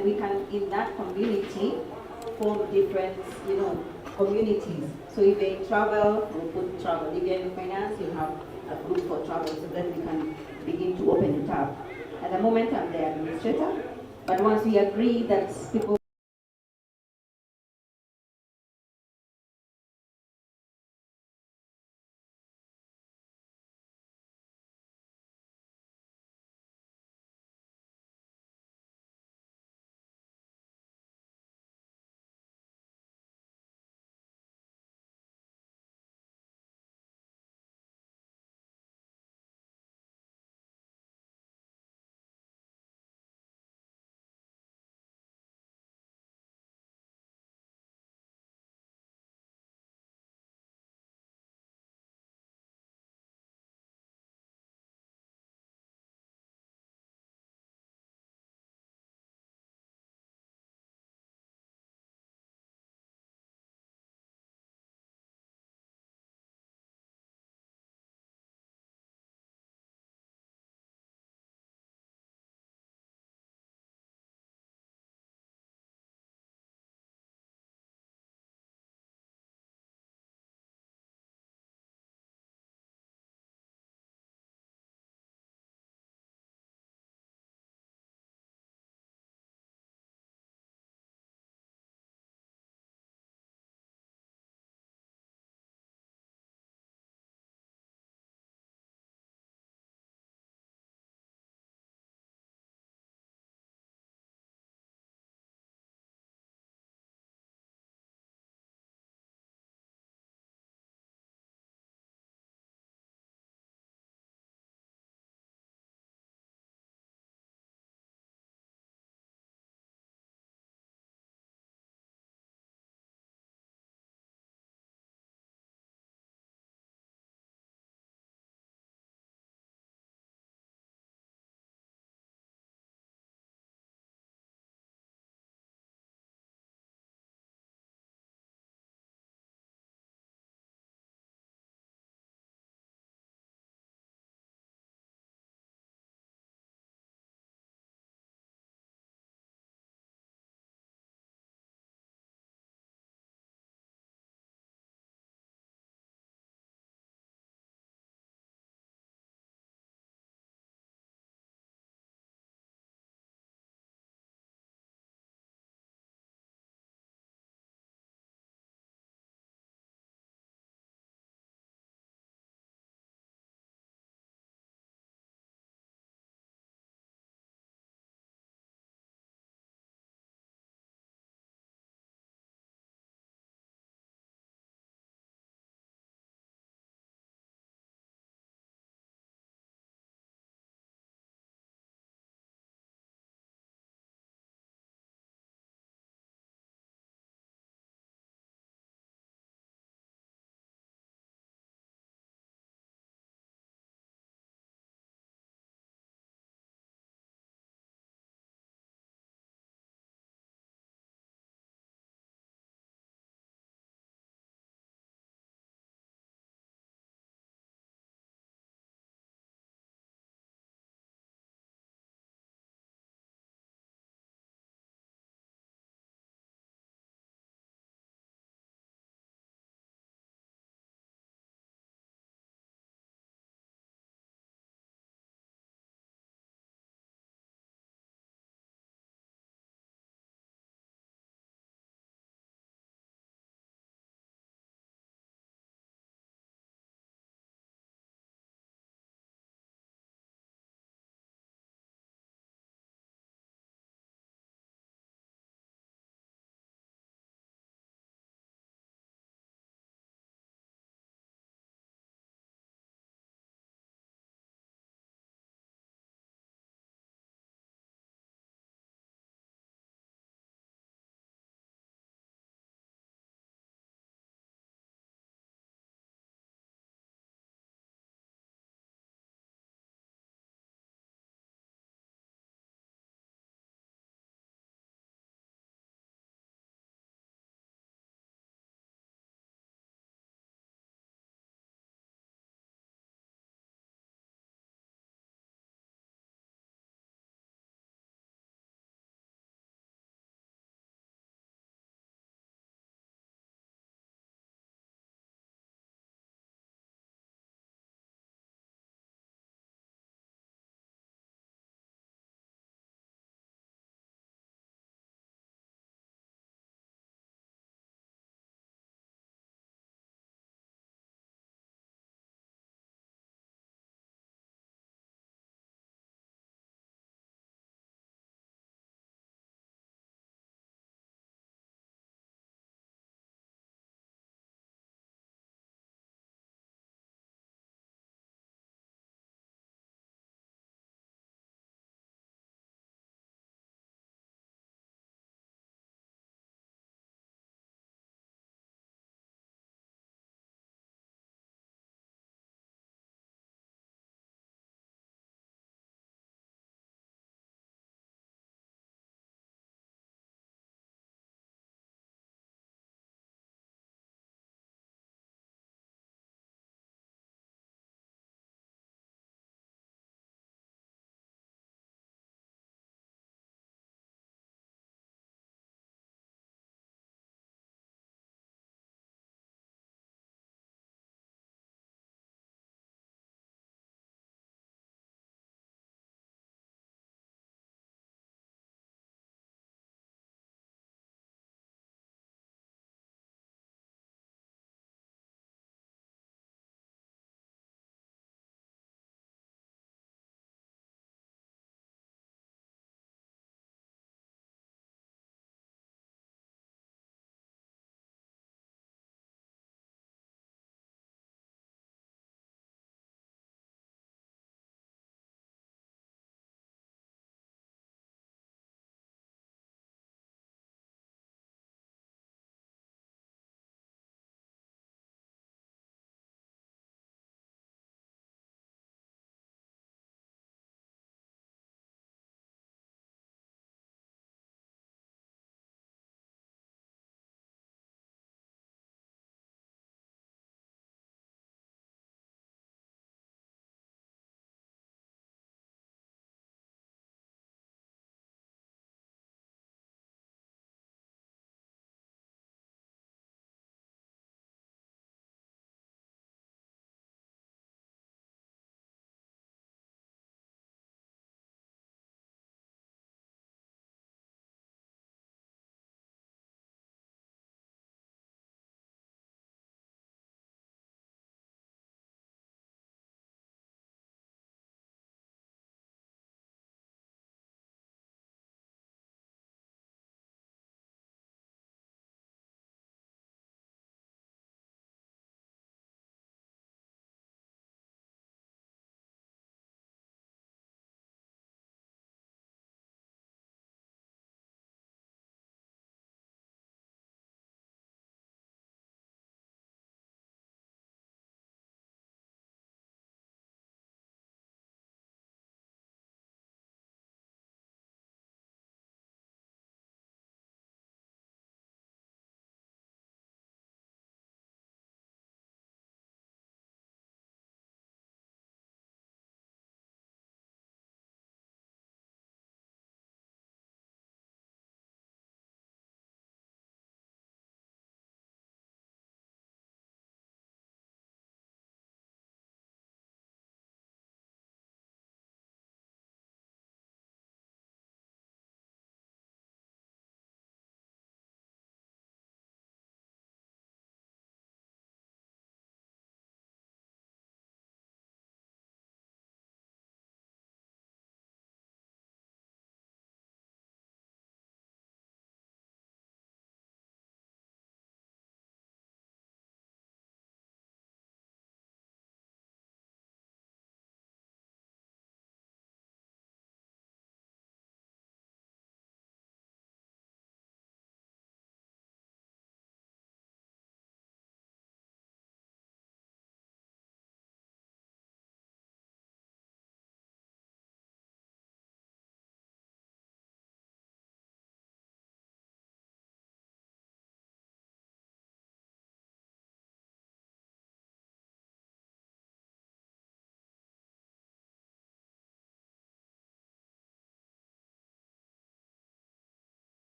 then we can, in that community, form different, communities. So if you're in travel, we'll put travel. If you're in finance, you have a group for travel, so then we can begin to open it up. At the moment, I'm the administrator, but once we agree that people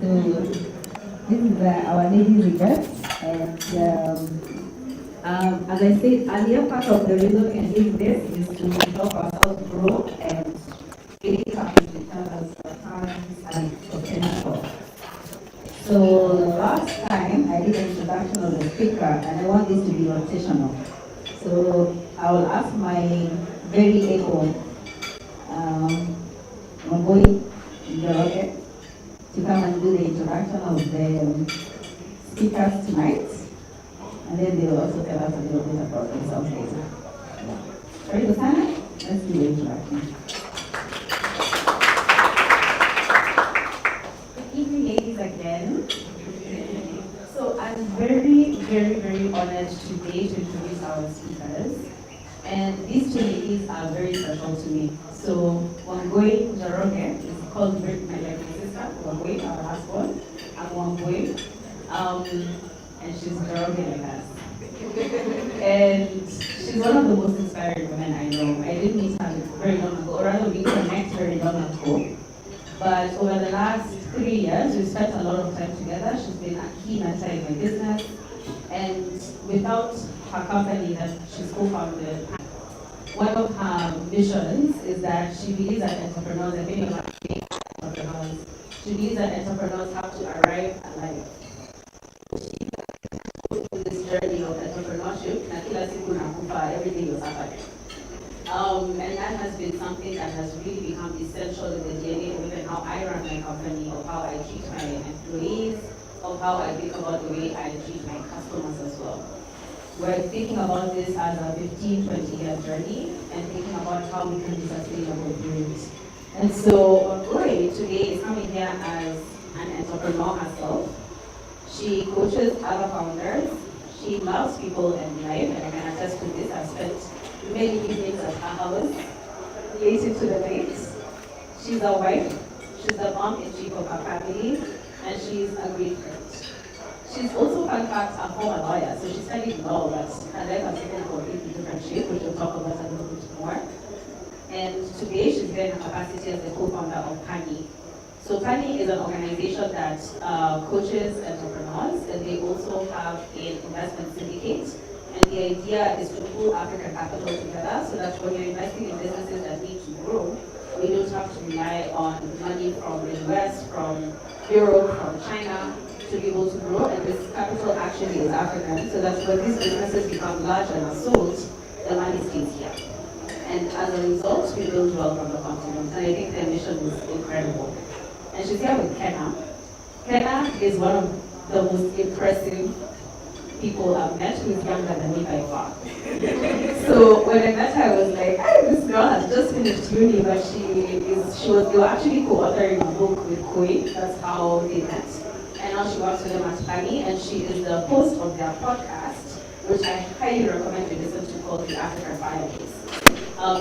So this is our ladies' event, and as I said earlier, part of the reason we are doing this is to help ourselves grow and really tap into each other's talents and potential. So last time I did an introduction of the speaker, and I want this to be rotational. So I will ask my very own Wangui Njoroge to come and do the introduction of the speakers tonight, and then they will also tell us a little bit about themselves later. Ready to stand up? Let's do the introduction. Good evening, ladies, again. So I'm very, very, very honored today to introduce our speakers. And these two ladies are very special to me. So Wangui Njoroge is called my sister, Wangui, our last one. I'm Wangui. And she's Njoroge like us. And she's one of the most inspiring women I know. I didn't meet her very long ago, or rather we connect very long ago. But over the last 3 years, we've spent a lot of time together. She's been a key mentor in my business. And without her company that she's co-founded, one of her missions is that she believes that entrepreneurs, and many of us being entrepreneurs, she believes that entrepreneurs have to arrive at life. This journey of entrepreneurship, na kila siku nakufa, every day you're suffering. And that has been something that has really become essential in the DNA of even how I run my company, of how I treat my employees, of how I think about the way I treat my customers as well. We're thinking about this as a 15-20-year journey and thinking about how we can be sustainable through it. And so Wangui today is coming here as an entrepreneur herself. She coaches other founders. She loves people and life, and I can attest to this. I've spent many evenings at her house related to the dates. She's a wife, she's the mom-in-chief of her family, and she's a great friend. She's also, in fact, a former lawyer, so she studied law, but her life has taken a completely different shape, which we'll talk about a little bit more. And today she's there in her capacity as the co-founder of PANI. So PANI is an organization that coaches entrepreneurs, and they also have an investment syndicate. And the idea is to pull African capital together so that when you're investing in businesses that need to grow, we don't have to rely on money from the US, from Europe, from China to be able to grow. And this capital actually is African, so that when these businesses become large and are sold, the money stays here. And as a result, we build wealth on the continent. And I think their mission is incredible. And she's here with Kenna. Kenna is one of the most impressive people I've met who is younger than me by far. So when I met her, I was like, hey, this girl has just finished uni, but they were actually co-authoring a book with Koi. That's how they met. And now she works with them at PANI, and she is the host of their podcast, which I highly recommend you listen to, called The African Firebase.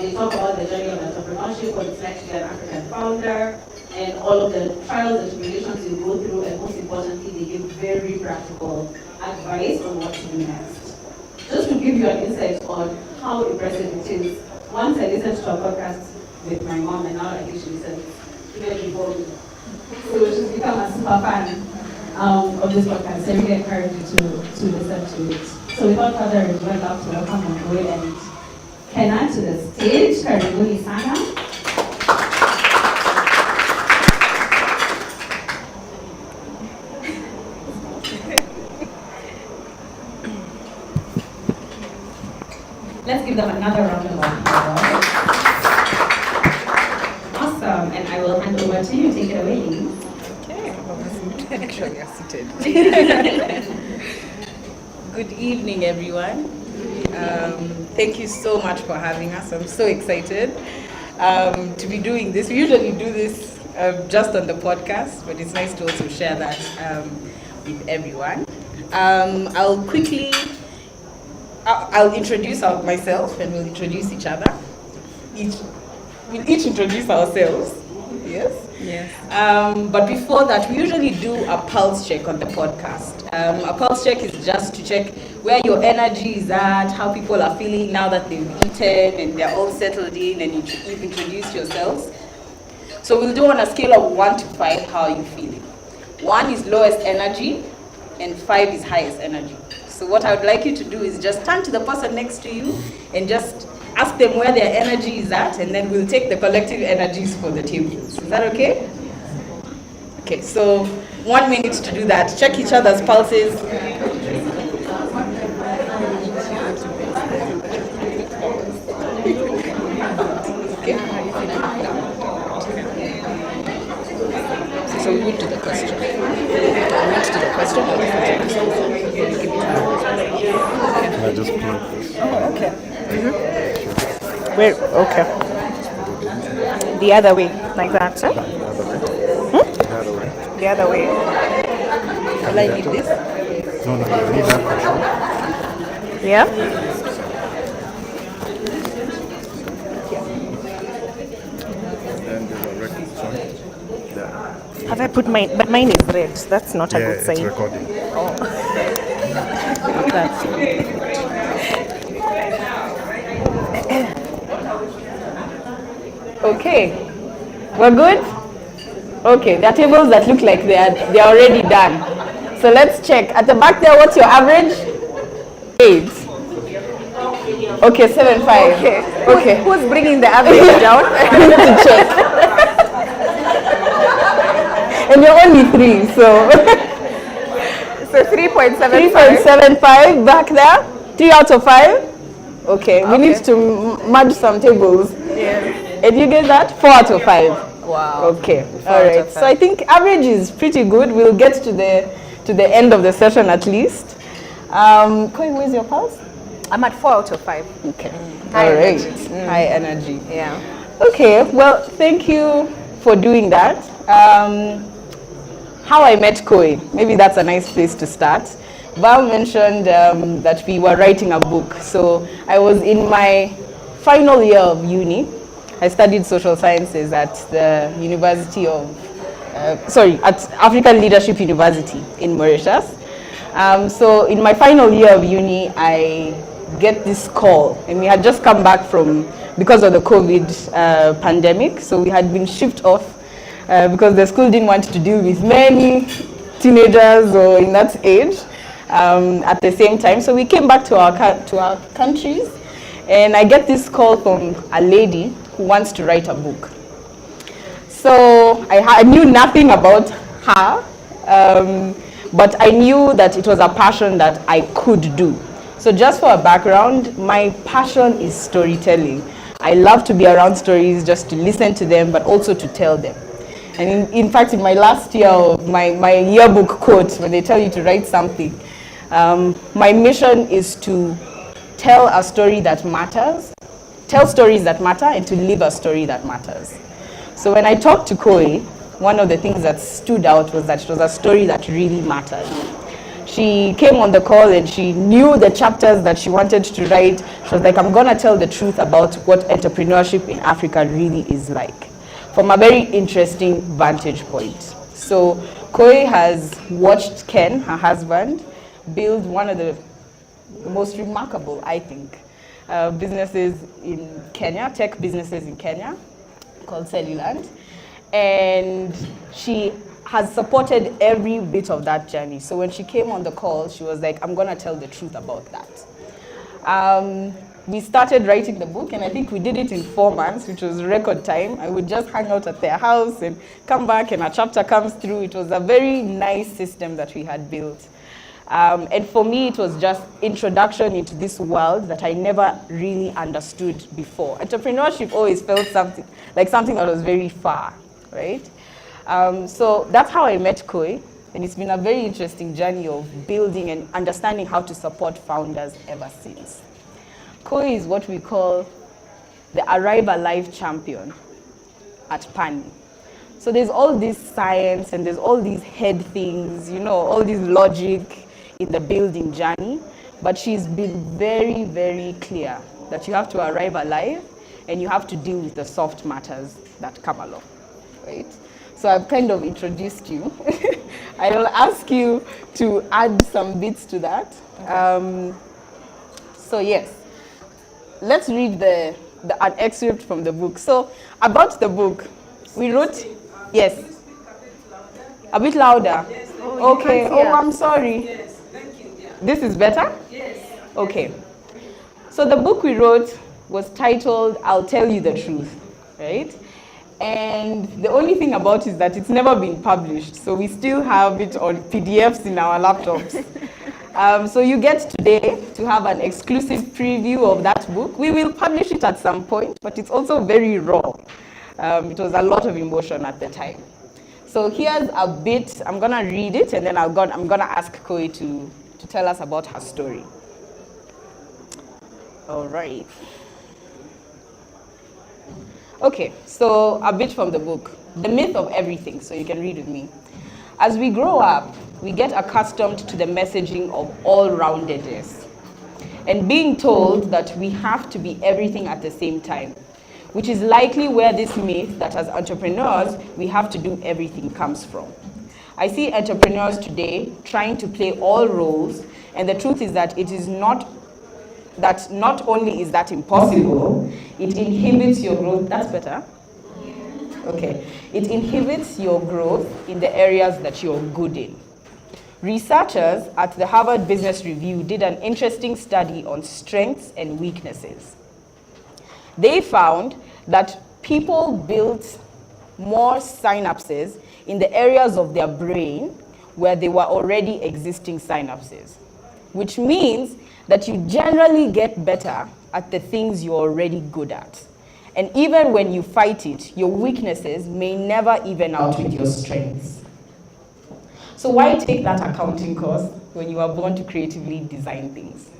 They talk about the journey of entrepreneurship, what it's like to be an African founder, and all of the trials and tribulations you go through, and most importantly, they give very practical advice on what to do next. Just to give you an insight on how impressive it is, once I listened to a podcast with my mom, and now I think she listens even before me. So she's become a super fan of this podcast. I really encourage you to listen to it. So without further ado, I'd love to welcome Wangui and Kenna to the stage. Karibuni sana. Let's give them another round of applause. Awesome, and I will hand over to you. Take it away, ladies. Okay. Actually, you're seated. Good evening, everyone. Thank you so much for having us. I'm so excited to be doing this. We usually do this just on the podcast, but it's nice to also share that with everyone. I'll introduce myself, and we'll introduce each other. We'll each introduce ourselves. Yes? Yes. But before that, we usually do a pulse check on the podcast. A pulse check is just to check where your energy is at, how people are feeling now that they've eaten and they're all settled in and you've introduced yourselves. So we'll do on a scale of 1 to 5, how are you feeling? 1 is lowest energy, and 5 is highest energy. So what I would like you to do is just turn to the person next to you and just ask them where their energy is at, and then we'll take the collective energies for the tables. Is that okay? Okay, so 1 minute to do that. Check each other's pulses. Okay. So we went to the question. We went to the question. Can I just plug this? Oh, okay. Where? Okay. The other way, like that, sir? The other way. The other way. Will I need this? No, I need that question. Yeah? Then there's a record. Sorry. There. Have I put mine? But mine is red. That's not a Yeah, good it's sign. recording. That's Okay, we're good? Okay, there are tables that look like they're already done. So let's check. At the back there, what's your average? 8. Okay, 7.5. Okay. Who's bringing the average down? I need to check. And you're only 3, so So 3.75. 3.75 back there. 3 out of 5. Okay, we need to merge some tables. Yeah. And you get that? 4 out of 5. Wow. Okay. 4 All out right. of 5. So I think average is pretty good. We'll get to the end of the session at least. Koi, where's your pulse? I'm at 4 out of 5. Okay. High All right. energy. High energy. Yeah. Okay. Well, thank you for doing that. How I met Koi. Maybe that's a nice place to start. Val mentioned that we were writing a book. So I was in my final year of uni. I studied social sciences at the University of, at African Leadership University in Mauritius. So in my final year of uni, I get this call, and we had just come back because of the COVID pandemic. So we had been shipped off because the school didn't want to deal with many teenagers or in that age at the same time. So we came back to our countries, and I get this call from a lady who wants to write a book. So I knew nothing about her, but I knew that it was a passion that I could do. So just for a background, my passion is storytelling. I love to be around stories, just to listen to them, but also to tell them. And in fact, in my last year, my yearbook quote, when they tell you to write something, my mission is to tell a story that matters, tell stories that matter, and to live a story that matters. So when I talked to Koi, one of the things that stood out was that it was a story that really mattered. She came on the call and she knew the chapters that she wanted to write. She was like, I'm gonna tell the truth about what entrepreneurship in Africa really is like, from a very interesting vantage point. So Koi has watched Ken, her husband, build one of the most remarkable, I think, businesses in Kenya, tech businesses in Kenya, called Cellulant. And she has supported every bit of that journey. So when she came on the call, she was like, I'm gonna tell the truth about that. We started writing the book, and I think we did it in 4 months, which was record time. I would just hang out at their house and come back, and a chapter comes through. It was a very nice system that we had built. And for me, it was just introduction into this world that I never really understood before. Entrepreneurship always felt something that was very far, right? So that's how I met Koi, and it's been a very interesting journey of building and understanding how to support founders ever since. Koi is what we call the Arrive Alive champion at PANI. So there's all this science and there's all these head things, all this logic in the building journey, but she's been very, very clear that you have to arrive alive and you have to deal with the soft matters that come along, right? So I've kind of introduced you. I will ask you to add some bits to that. Okay. So yes, let's read an excerpt from the book. So about the book, we wrote, yes. A bit louder. Oh, Okay. you can't Oh, hear. I'm sorry. Yes, thank you. Yeah. This is better? Yes. Okay. So the book we wrote was titled I'll Tell You the Truth, right? And the only thing about it is that it's never been published. So we still have it on PDFs in our laptops. So you get today to have an exclusive preview of that book. We will publish it at some point, but it's also very raw. It was a lot of emotion at the time. So here's a bit, I'm gonna read it, and then I'm gonna ask Koi to tell us about her story. All right. Okay, so a bit from the book, The Myth of Everything, so you can read with me. As we grow up, we get accustomed to the messaging of all-roundedness and being told that we have to be everything at the same time, which is likely where this myth that as entrepreneurs, we have to do everything comes from. I see entrepreneurs today trying to play all roles, and the truth is that not only is that impossible, it inhibits your growth. That's better? Okay. It inhibits your growth in the areas that you're good in. Researchers at the Harvard Business Review did an interesting study on strengths and weaknesses. They found that people built more synapses in the areas of their brain where there were already existing synapses, which means that you generally get better at the things you're already good at. And even when you fight it, your weaknesses may never even out with your strengths. So why take that accounting course when you are born to creatively design things?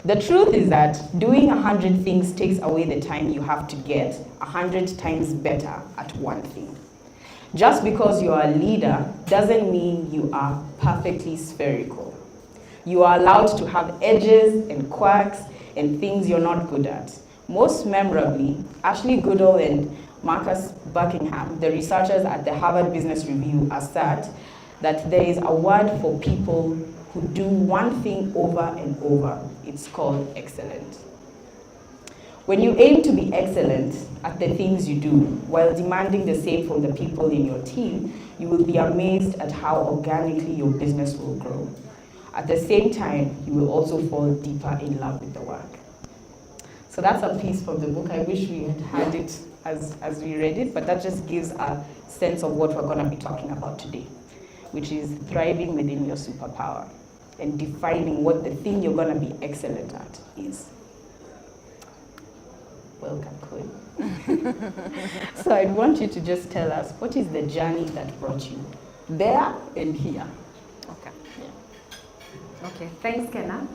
The truth is that doing 100 things takes away the time you have to get 100 times better at one thing. Just because you are a leader doesn't mean you are perfectly spherical. You are allowed to have edges and quirks and things you're not good at. Most memorably, Ashley Goodall and Marcus Buckingham, the researchers at the Harvard Business Review, assert that there is a word for people who do one thing over and over. It's called excellent. When you aim to be excellent at the things you do while demanding the same from the people in your team, you will be amazed at how organically your business will grow. At the same time, you will also fall deeper in love with the work. So that's a piece from the book. I wish we had had it as we read it, but that just gives a sense of what we're going to be talking about today, which is thriving within your superpower and defining what the thing you're going to be excellent at is. Welcome, Chloe. So I'd want you to just tell us, what is the journey that brought you there and here? Okay. Okay, thanks, Kenna.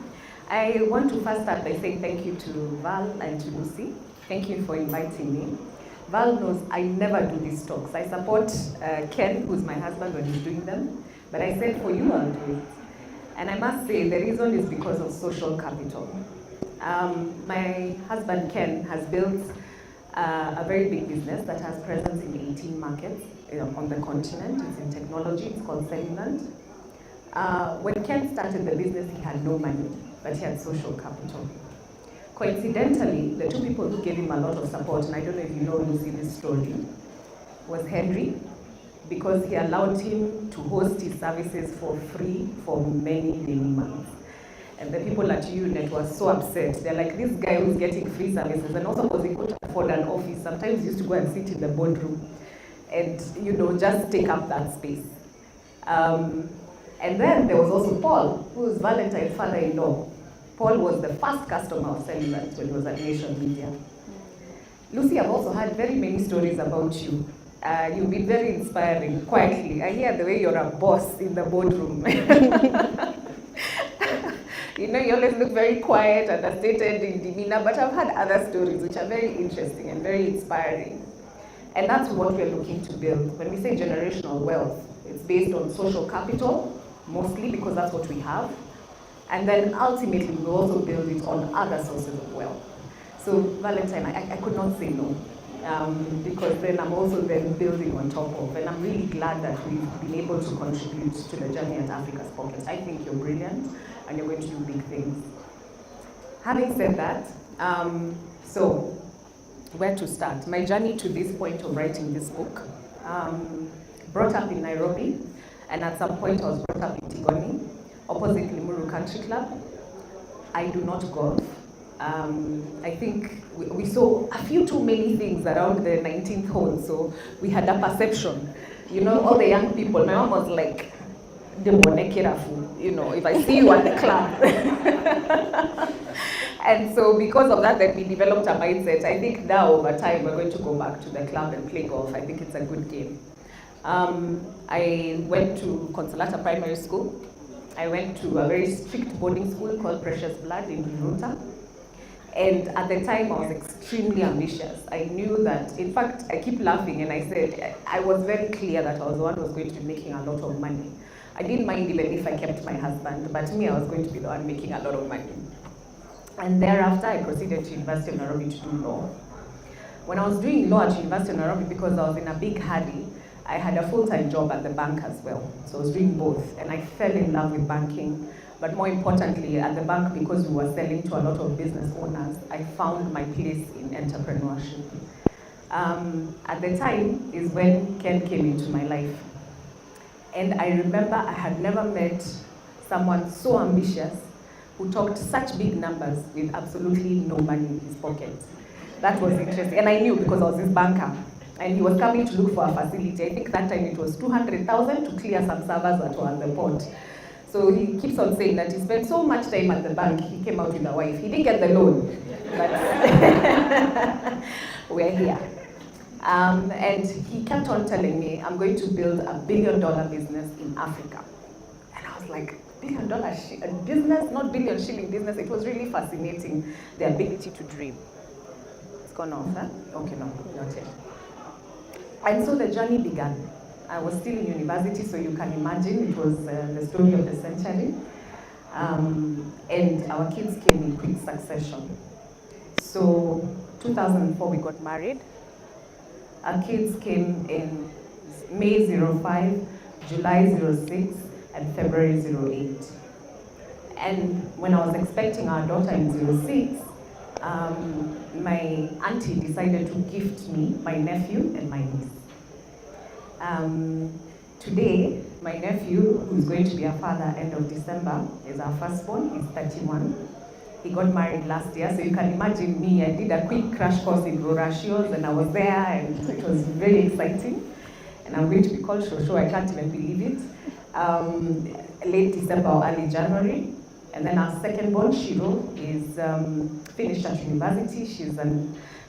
I want to first start by saying thank you to Val and to Lucy. Thank you for inviting me. Val knows I never do these talks. I support Ken, who's my husband, when he's doing them, but I said for you, I'll do it. And I must say, the reason is because of social capital. My husband, Ken, has built a very big business that has presence in 18 markets on the continent. It's in technology, it's called Cellulant. When Ken started the business, he had no money, but he had social capital. Coincidentally, the two people who gave him a lot of support, and I don't know if you know Lucy this story, was Henry, because he allowed him to host his services for free for many, many months. And the people at UNET were so upset. They're like, this guy who's getting free services, and also because he couldn't afford an office, sometimes he used to go and sit in the boardroom and, just take up that space. And then there was also Paul, who was Valentine's father-in-law. Paul was the first customer of Cellulant when he was at Nation Media. Lucy, I've also heard very many stories about you. You've been very inspiring, quietly. I hear the way you're a boss in the boardroom. You always look very quiet, understated in demeanor, but I've had other stories which are very interesting and very inspiring. And that's what we're looking to build. When we say generational wealth, it's based on social capital, mostly because that's what we have. And then ultimately, we'll also build it on other sources of wealth. So Valentine, I could not say no, because then I'm also then building on top of, and I'm really glad that we've been able to contribute to the journey at Africa's Pocket. I think you're brilliant, and you're going to do big things. Having said that, so where to start? My journey to this point of writing this book brought up in Nairobi, and at some point I was brought up in Tigoni, opposite Limuru Country Club. I do not golf. I think we saw a few too many things around the 19th hole, so we had a perception. You know, all the young people, my mom was like, if I see you at the club. And so because of that, then we developed a mindset. I think now over time, we're going to go back to the club and play golf. I think it's a good game. I went to Consolata Primary School. I went to a very strict boarding school called Precious Blood in Ruta. And at the time, I was extremely ambitious. I knew that, in fact, I keep laughing and I said, I was very clear that I was the one who was going to be making a lot of money. I didn't mind even if I kept my husband, but me, I was going to be the one making a lot of money. And thereafter, I proceeded to University of Nairobi to do law. When I was doing law at University of Nairobi, because I was in a big hurry, I had a full-time job at the bank as well. So I was doing both, and I fell in love with banking. But more importantly, at the bank, because we were selling to a lot of business owners, I found my place in entrepreneurship. At the time is when Ken came into my life. And I remember I had never met someone so ambitious who talked such big numbers with absolutely no money in his pocket. That was interesting. And I knew because I was his banker. And he was coming to look for a facility. I think that time it was 200,000 to clear some servers that were on the port. So he keeps on saying that he spent so much time at the bank, he came out with a wife. He didn't get the loan, but we're here. And he kept on telling me, I'm going to build $1 billion business in Africa. And I was like, $1 billion business, not billion shilling business. It was really fascinating, the ability to dream. It's gone off, huh? Okay, no, not yet. And so the journey began. I was still in university, so you can imagine it was the story of the century. And our kids came in quick succession. So 2004, we got married. Our kids came in May 05, July 06, and February 08. And when I was expecting our daughter in 06, my auntie decided to gift me my nephew and my niece. Today, my nephew, who's going to be a father end of December, is our firstborn. He's 31. He got married last year, so you can imagine me. I did a quick crash course in Rurashios, and I was there, and it was very exciting. And I'm going to be called Shosho. I can't even believe it. Late December or early January. And then our second-born, Shiro, is finished at university.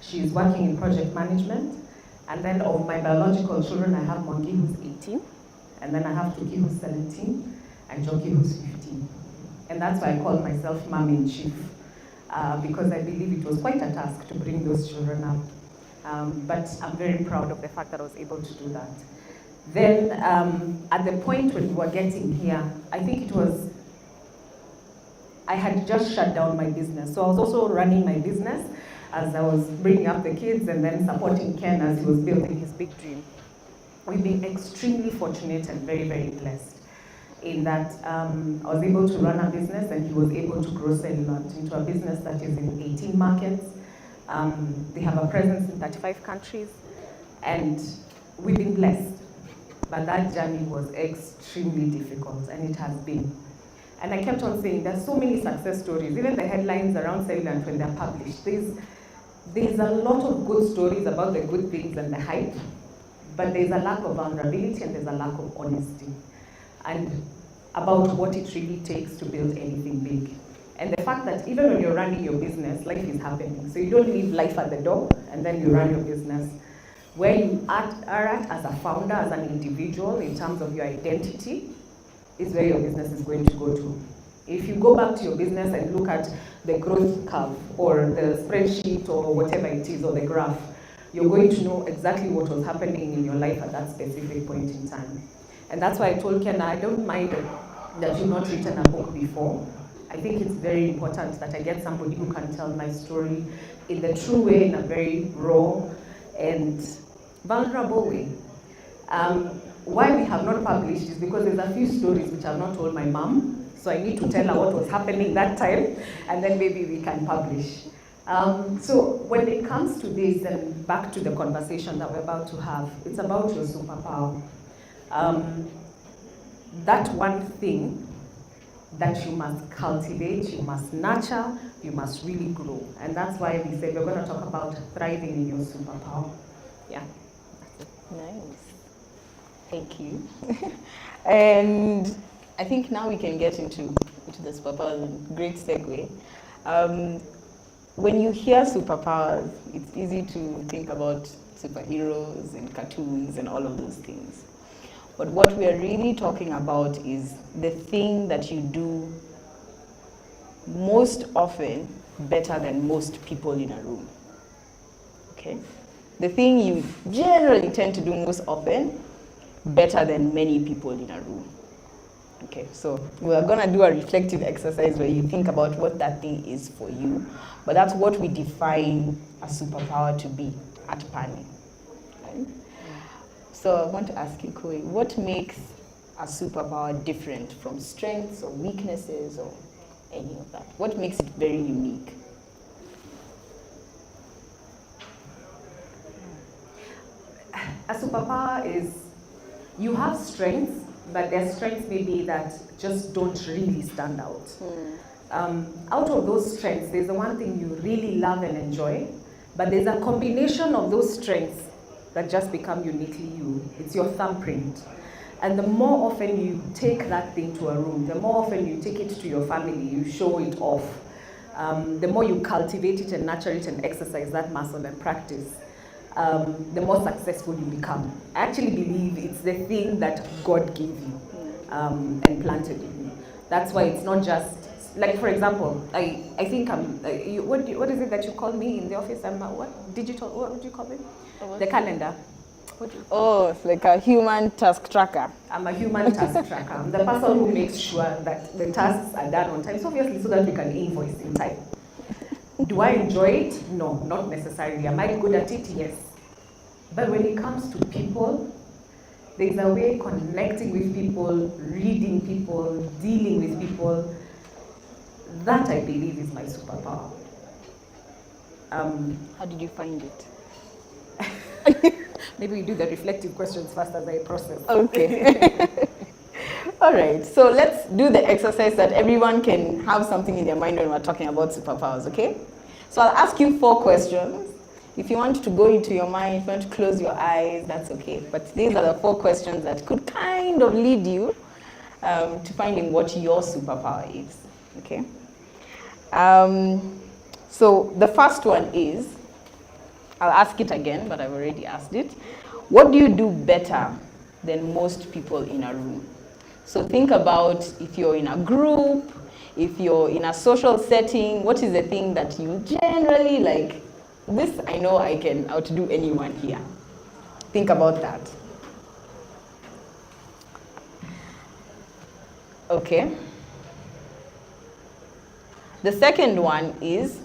She's working in project management. And then of my biological children, I have Mwangi, who's 18. And then I have Tuki, who's 17. And Joki, who's 15. And that's why I call myself Mom-in-Chief, because I believe it was quite a task to bring those children up. But I'm very proud of the fact that I was able to do that. Then, at the point when we were getting here, I think it was, I had just shut down my business. So I was also running my business as I was bringing up the kids and then supporting Ken as he was building his big dream. We've been extremely fortunate and very, very blessed in that I was able to run a business and he was able to grow Cellulant into a business that is in 18 markets. They have a presence in 35 countries, and we've been blessed. But that journey was extremely difficult, and it has been. And I kept on saying, there's so many success stories, even the headlines around Cellulant when they're published. There's a lot of good stories about the good things and the hype, but there's a lack of vulnerability and there's a lack of honesty, and about what it really takes to build anything big. And the fact that even when you're running your business, life is happening. So you don't leave life at the door and then you run your business. Where you are at as a founder, as an individual, in terms of your identity, is where your business is going to go to. If you go back to your business and look at the growth curve or the spreadsheet or whatever it is, or the graph, you're going to know exactly what was happening in your life at that specific point in time. And that's why I told Ken, I don't mind that you've not written a book before. I think it's very important that I get somebody who can tell my story in the true way, in a very raw and vulnerable way. Why we have not published is because there's a few stories which I've not told my mom, so I need to tell her what was happening that time, and then maybe we can publish. So when it comes to this, and back to the conversation that we're about to have, it's about your superpower. That one thing that you must cultivate, you must nurture, you must really grow. And that's why we said we're going to talk about thriving in your superpower. Yeah. Nice. Thank you. And I think now we can get into the superpowers. Great segue. When you hear superpowers, it's easy to think about superheroes and cartoons and all of those things. But what we are really talking about is the thing that you do most often better than most people in a room. Okay? The thing you generally tend to do most often better than many people in a room. Okay, so we're gonna do a reflective exercise where you think about what that thing is for you, but that's what we define a superpower to be at PANI. Right? So I want to ask you, Koi, what makes a superpower different from strengths or weaknesses or any of that? What makes it very unique? A superpower is, you have strengths, but their strengths may be that just don't really stand out. Out of those strengths, there's the one thing you really love and enjoy, but there's a combination of those strengths that just become uniquely you. It's your thumbprint. And the more often you take that thing to a room, the more often you take it to your family, you show it off, the more you cultivate it and nurture it and exercise that muscle and practice, the more successful you become. I actually believe it's the thing that God gave you and planted in you. That's why it's not just, like for example, I think what is it that you call me in the office? I'm what? Digital, what do you call it? The calendar. Oh, it's like a human task tracker. I'm a human task tracker. I'm the person who makes sure that the tasks are done on time, so obviously so that we can invoice in time. Do I enjoy it? No, not necessarily. Am I good at it? Yes. But when it comes to people, there's a way connecting with people, reading people, dealing with people. That I believe is my superpower. How did you find it? Maybe we do the reflective questions first as I process. Okay. All right, so let's do the exercise that everyone can have something in their mind when we're talking about superpowers, okay? So I'll ask you 4 questions. If you want to go into your mind, if you want to close your eyes, that's okay. But these are the 4 questions that could kind of lead you to finding what your superpower is, okay? So the first one is, I'll ask it again, but I've already asked it. What do you do better than most people in a room? So think about if you're in a group, if you're in a social setting, what is the thing that you generally like? This I know I can outdo anyone here. Think about that. Okay. The second one is,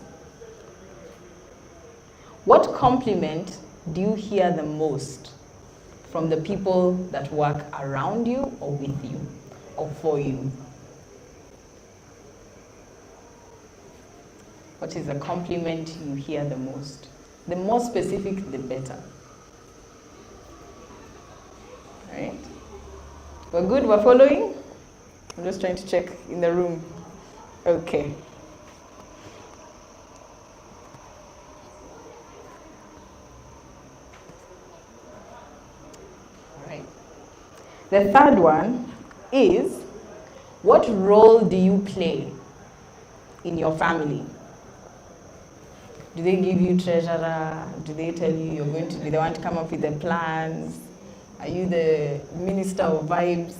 what compliment do you hear the most from the people that work around you or with you or for you? What is the compliment you hear the most? The more specific, the better. All right? We're good? We're following? I'm just trying to check in the room. Okay. All right. The third one is, what role do you play in your family? Do they give you treasurer? Do they tell you you're going to be the one to come up with the plans? Are you the minister of vibes?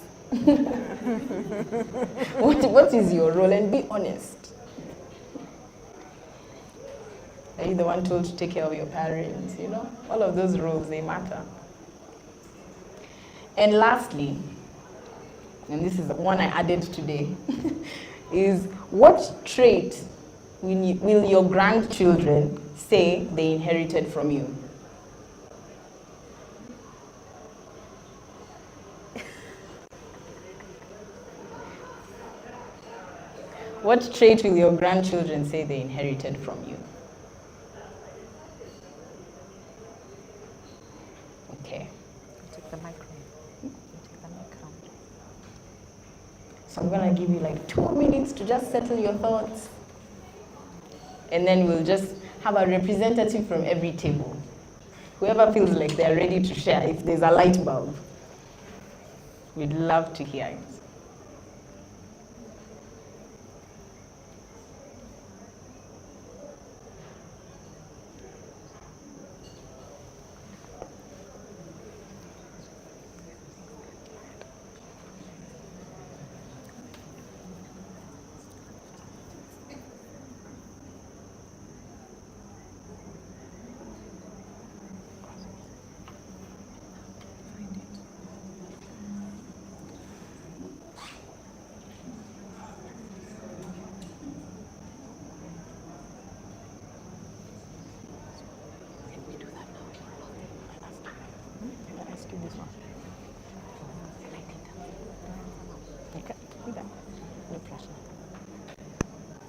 What is your role? And be honest. Are you the one told to take care of your parents? You know, all of those roles, they matter. And lastly, and this is the one I added today, is what trait will your grandchildren say they inherited from you? What trait will your grandchildren say they inherited from you? Okay. Take the microphone. So I'm gonna give you like 2 minutes to just settle your thoughts. And then we'll just have a representative from every table. Whoever feels like they're ready to share, if there's a light bulb, we'd love to hear it.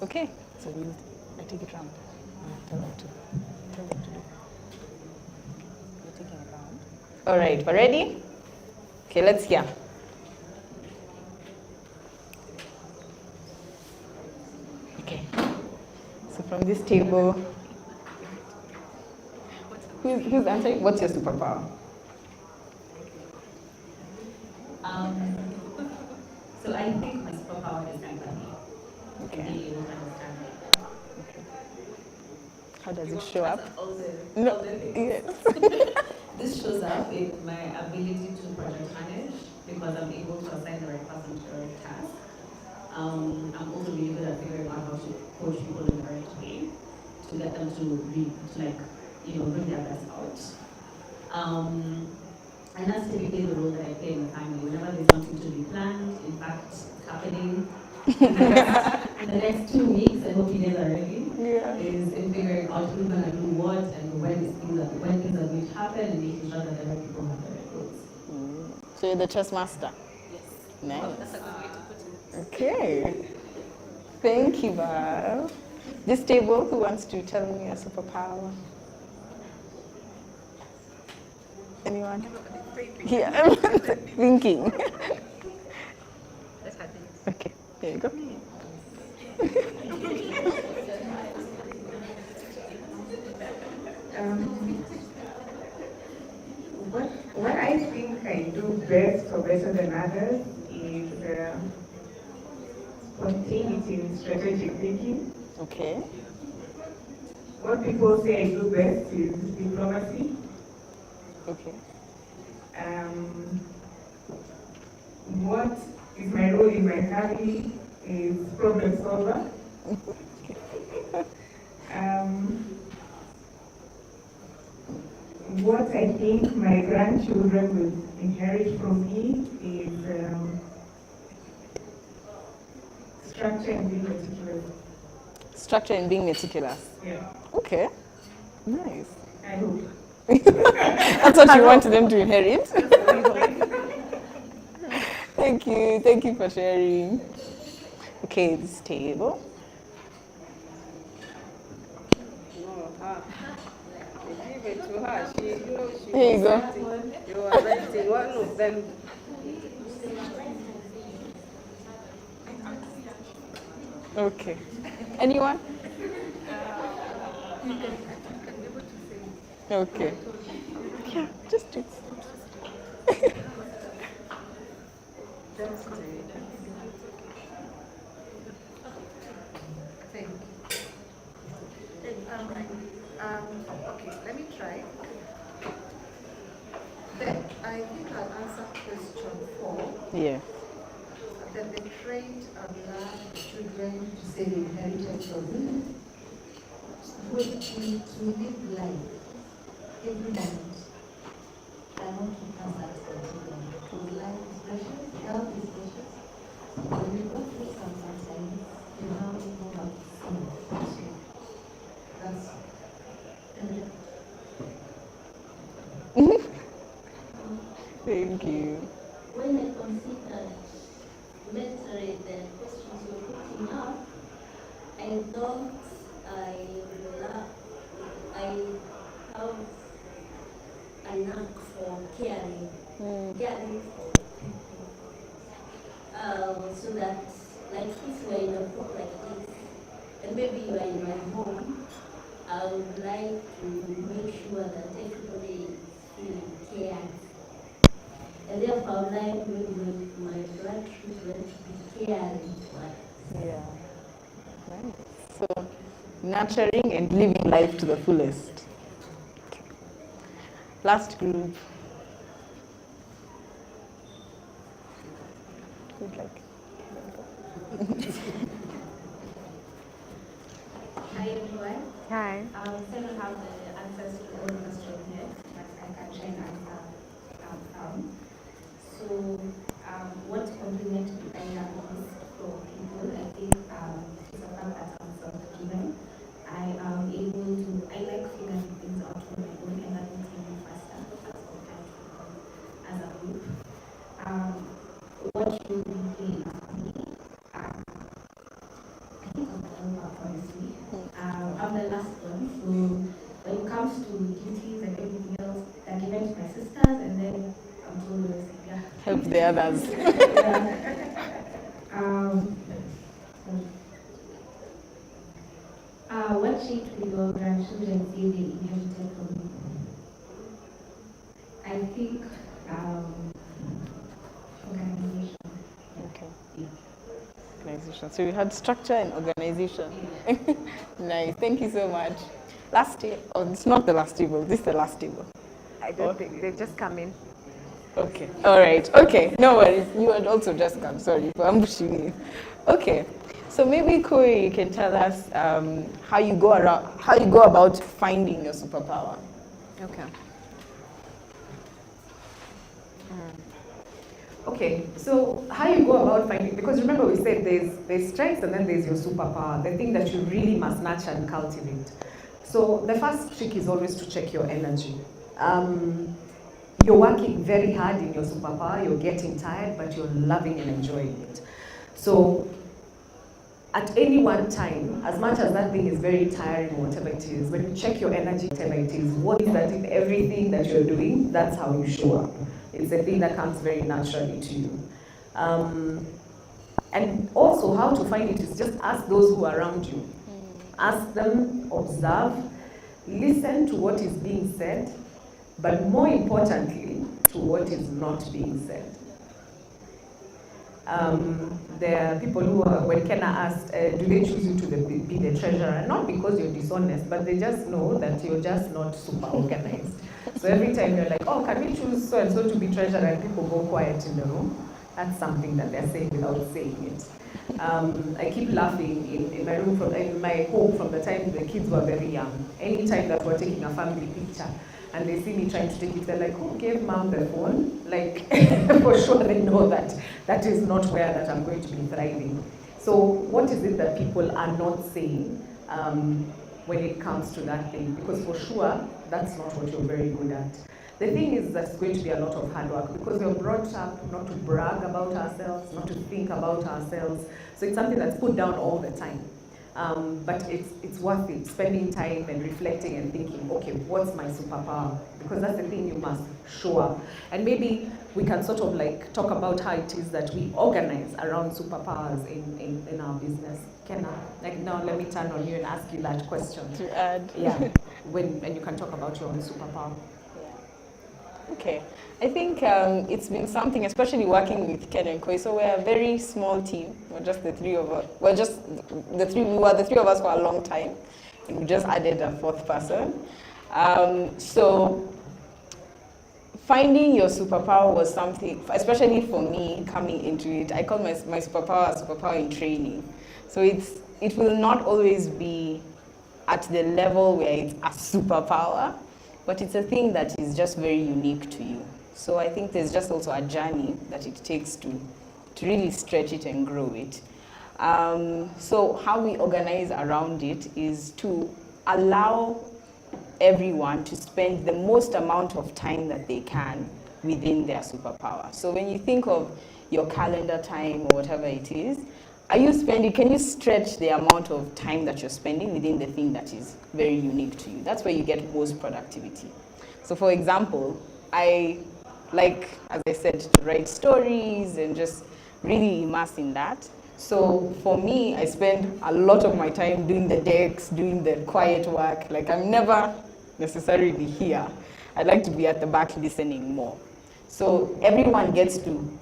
Okay, so I take it round. Tell them to do. You're taking it round. All right, we're ready? Okay, let's hear. Okay, so from this table, who's answering? What's your superpower? So I think my superpower is empathy. Okay. Being able to understand people. Okay. How does it show up? All the No. things. Yes. This shows up in my ability to project manage because I'm able to assign the right person to the right task. I'm also really good at figuring out how to coach people in the right way to get them to bring their best out. And that's typically the role that I play in the family. Whenever there's something to be planned, in fact, it's happening in the next 2 weeks, I hope you guys are ready, is in figuring out who's going to do what and when things are going to happen and making sure that the right people have the right roles. So you're the chess master? Yes. Nice. That's a good way to put it. Okay. Thank you, Val. This table, who wants to tell me a superpower? Anyone? Yeah, I'm thinking. Okay, there you go. What I think I do best or better than others is spontaneity in strategic thinking. Okay. What people say I do best is diplomacy. Okay. What is my role in my family is problem solver. What I think my grandchildren will inherit from me is structure and being meticulous. Structure and being meticulous. Yeah, Okay. Nice. I hope. That's what you want them to inherit. Thank you. Thank you for sharing. Okay, this table. Give it to her. She Here you go. You are renting one of them. Okay. Anyone? Okay. Yeah, just do it. Okay, let me try. Then I think I'll answer question 4. Yeah. Then the trait allow children to say they inherited from me. To live life every moment. I want to pass that on to them. Because life is precious, health is precious. When you go through some things, you now know how to see. So that's Thank you. When I consider mentally the questions you're putting up, I have a knack for caring for people, so that maybe you are in my home, I would like to make sure that everybody is feeling cared. And therefore, I would like maybe my blood treatment to be caring for us. Yeah. Nice. So, nurturing and living life to the fullest. Okay. Last group. Who'd like? Hi everyone. Hi. Still don't have the answers to all questions yet, but I can try and answer some. So, what compliment do I have is for people? I think it's a fact that I'm self-driven. I am able to, I like figuring things out on my own and learning things faster as compared to as a group. What you will be doing for me? I think I'm the elder, honestly. I'm the last one, so when it comes to duties and everything else, they're given to my sisters, and then I'm told to say, yeah. Help the others. What trait will your grandchildren say they inherited from you? I think organization. Okay. Organization. So we had structure and organization. Nice. Thank you so much. Last table. Oh, it's not the last table. This is the last table. I don't think they've just come in. Okay. All right. Okay. No worries. You had also just come. Sorry for ambushing you. Okay. So maybe Koi, you can tell us how you go about finding your superpower. Okay. Okay, so how you go about finding, because remember we said there's strengths and then there's your superpower, the thing that you really must nurture and cultivate. So the first trick is always to check your energy. You're working very hard in your superpower, you're getting tired, but you're loving and enjoying it. So at any one time, as much as that thing is very tiring, whatever it is, when you check your energy, whatever it is, what is that in everything that you're doing, that's how you show up. It's a thing that comes very naturally to you. And also how to find it is just ask those who are around you. Ask them, observe, listen to what is being said, but more importantly, to what is not being said. There are people who are, when Kenna asked, do they choose you to be the treasurer? Not because you're dishonest, but they just know that you're just not super organized. So every time you're like, oh, can we choose so-and-so to be treasurer, and people go quiet in the room, that's something that they're saying without saying it. I keep laughing in my room, in my home from the time the kids were very young. Anytime that we're taking a family picture, and they see me trying to take it, they're like, who gave mom the phone? Like, for sure they know that that is not where that I'm going to be thriving. So what is it that people are not saying when it comes to that thing? Because for sure, that's not what you're very good at. The thing is that it's going to be a lot of hard work because we're brought up not to brag about ourselves, not to think about ourselves. So it's something that's put down all the time. But it's worth it, spending time and reflecting and thinking, okay, what's my superpower? Because that's the thing, you must show up. And maybe we can sort of like talk about how it is that we organize around superpowers in our business. Kenna, like now let me turn on you and ask you that question. To add. Yeah, and you can talk about your own superpower. Okay, I think it's been something, especially working with Ken and Koi. So we're a very small team. We're just the three of us. We were the three of us for a long time, and we just added a fourth person. So finding your superpower was something, especially for me coming into it. I call my superpower in training. So it will not always be at the level where it's a superpower, but it's a thing that is just very unique to you. So I think there's just also a journey that it takes to really stretch it and grow it. So how we organize around it is to allow everyone to spend the most amount of time that they can within their superpower. So when you think of your calendar time or whatever it is, can you stretch the amount of time that you're spending within the thing that is very unique to you? That's where you get most productivity. So for example, I like, as I said, to write stories and just really immerse in that. So for me, I spend a lot of my time doing the decks, doing the quiet work. Like I'm never necessarily here. I like to be at the back listening more. So everyone gets to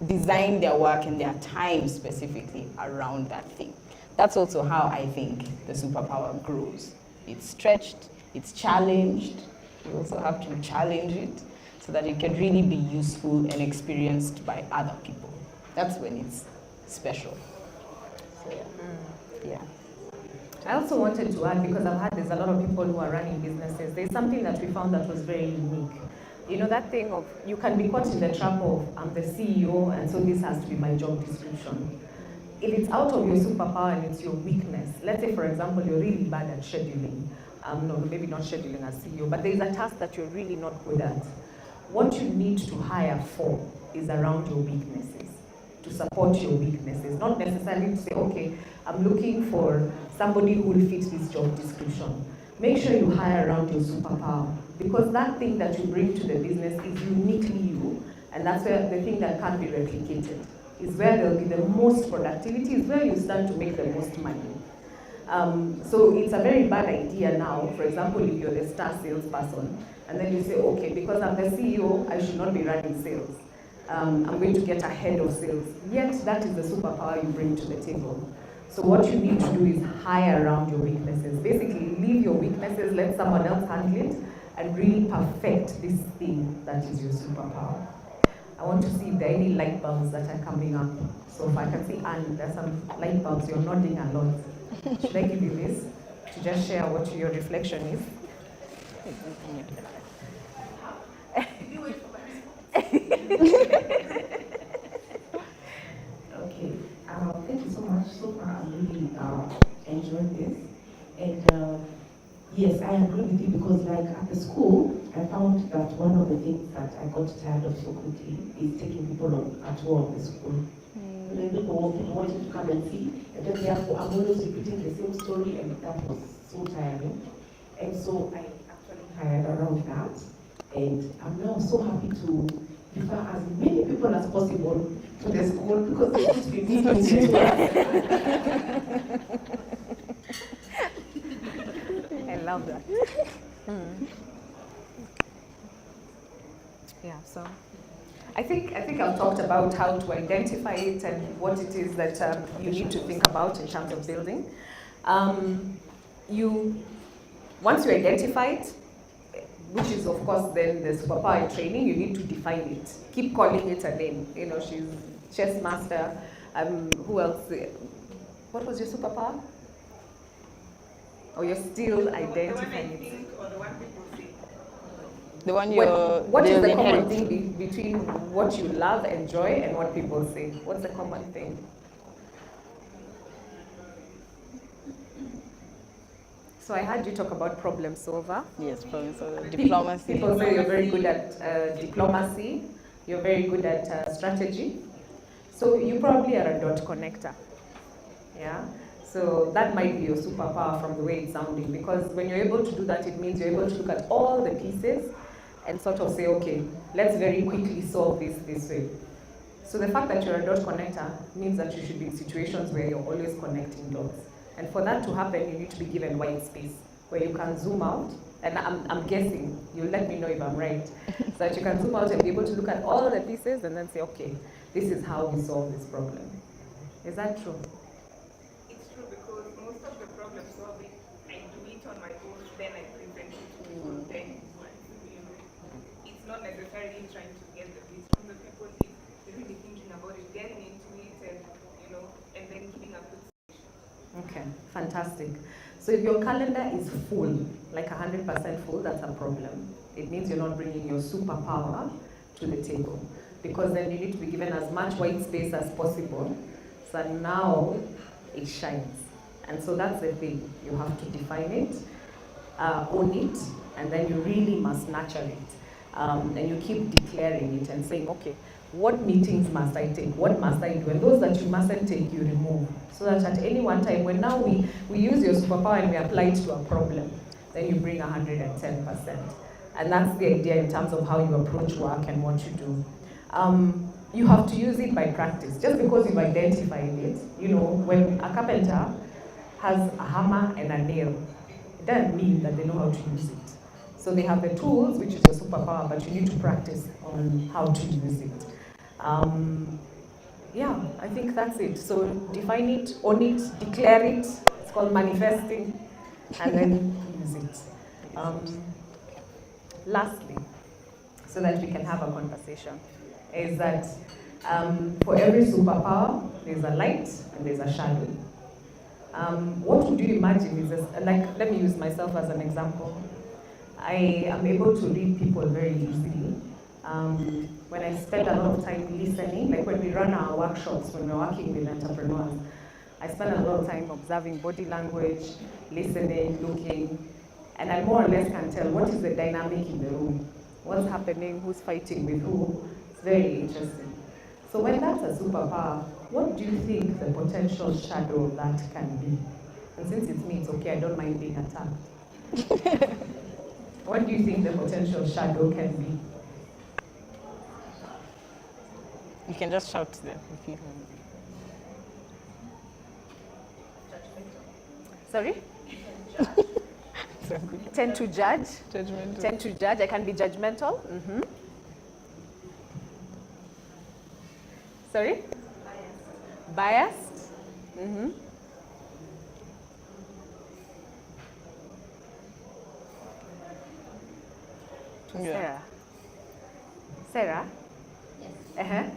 design their work and their time specifically around that thing. That's also how I think the superpower grows. It's stretched, it's challenged. You also have to challenge it so that it can really be useful and experienced by other people. That's when it's special. So yeah. I also wanted to add, because there's a lot of people who are running businesses, there's something that we found that was very unique. You know, that thing of, you can be caught in the trap of, I'm the CEO, and so this has to be my job description. If it's out of your superpower and it's your weakness, let's say, for example, you're really bad at scheduling. No, maybe not scheduling as CEO, but there's a task that you're really not good at. What you need to hire for is around your weaknesses, to support your weaknesses, not necessarily to say, okay, I'm looking for somebody who will fit this job description. Make sure you hire around your superpower, because that thing that you bring to the business is uniquely you, and that's where the thing that can't be replicated is where there'll be the most productivity, is where you stand to make the most money. So it's a very bad idea now, for example, if you're the star salesperson, and then you say, okay, because I'm the CEO, I should not be running sales. I'm going to get ahead of sales. Yet that is the superpower you bring to the table. So what you need to do is hire around your weaknesses. Basically, leave your weaknesses, let someone else handle it, and really perfect this thing that is your superpower. I want to see if there are any light bulbs that are coming up. So if I can see Anne, there's some light bulbs, you're nodding a lot. Should I give you this to just share what your reflection is? Okay, thank you so much. So far, I really enjoyed this. And yes, I agree with you, because like at the school, I found that one of the things that I got tired of so quickly is taking people on a tour of the school. And then people wanted to come and see, and then therefore I'm always repeating the same story, and that was so tiring. And so I actually hired around that, and I'm now so happy to refer as many people as possible to the school, because they used to be meeting. I love that. Yeah, so I think I've talked about how to identify it and what it is that you need to think about in terms of building. Once you identify it, which is of course then the superpower training, you need to define it. Keep calling it a name. You know, she's chess master. Who else? What was your superpower? Or you're still identifying it? The one you're What is the common thing between what you love, enjoy, and what people say? What's the common thing? So I heard you talk about problem solver. Yes, problem solver. Diplomacy. People say you're very good at diplomacy. You're very good at strategy. So you probably are a dot connector. Yeah. So that might be your superpower from the way it's sounding, because when you're able to do that, it means you're able to look at all the pieces and sort of say, okay, let's very quickly solve this way. So the fact that you're a dot connector means that you should be in situations where you're always connecting dots. And for that to happen, you need to be given white space where you can zoom out. And I'm guessing, you'll let me know if I'm right, so that you can zoom out and be able to look at all the pieces and then say, okay, this is how we solve this problem. Is that true? It's true, because most of the problem solving, I do it on my own, then I present it to people, then it's not necessarily trying to get the bits from the people, it's really thinking about it, getting into it, and then giving a good solution. Okay, fantastic. So if your calendar is full, like 100% full, that's a problem. It means you're not bringing your superpower to the table, because then you need to be given as much white space as possible, so that now it shines. And so that's the thing. You have to define it, own it, and then you really must nurture it. And you keep declaring it and saying, okay, what meetings must I take? What must I do? And those that you mustn't take, you remove. So that at any one time, when now we use your superpower and we apply it to a problem, then you bring 110%. And that's the idea in terms of how you approach work and what you do. you have to use it by practice. Just because you've identified it, you know, when a carpenter has a hammer and a nail, it doesn't mean that they know how to use it. So they have the tools, which is your superpower, but you need to practice on how to use it. Yeah, I think that's it. So define it, own it, declare it. It's called manifesting, and then use it. Lastly, so that we can have a conversation, is that for every superpower, there's a light and there's a shadow. What would you imagine is this, like, let me use myself as an example. I am able to read people very easily. When I spend a lot of time listening, like when we run our workshops, when we're working with entrepreneurs, I spend a lot of time observing body language, listening, looking, and I more or less can tell what is the dynamic in the room, what's happening, who's fighting with who. It's very interesting. So when that's a superpower, what do you think the potential shadow of that can be? And since it's me, it's okay, I don't mind being attacked. What do you think the potential shadow can be? You can just shout to them if you Sorry? Tend to judge. Judgmental. Tend to judge. I can be judgmental. Mm-hmm. Sorry? Biased. Mm-hmm. Yeah. Sarah? Yes.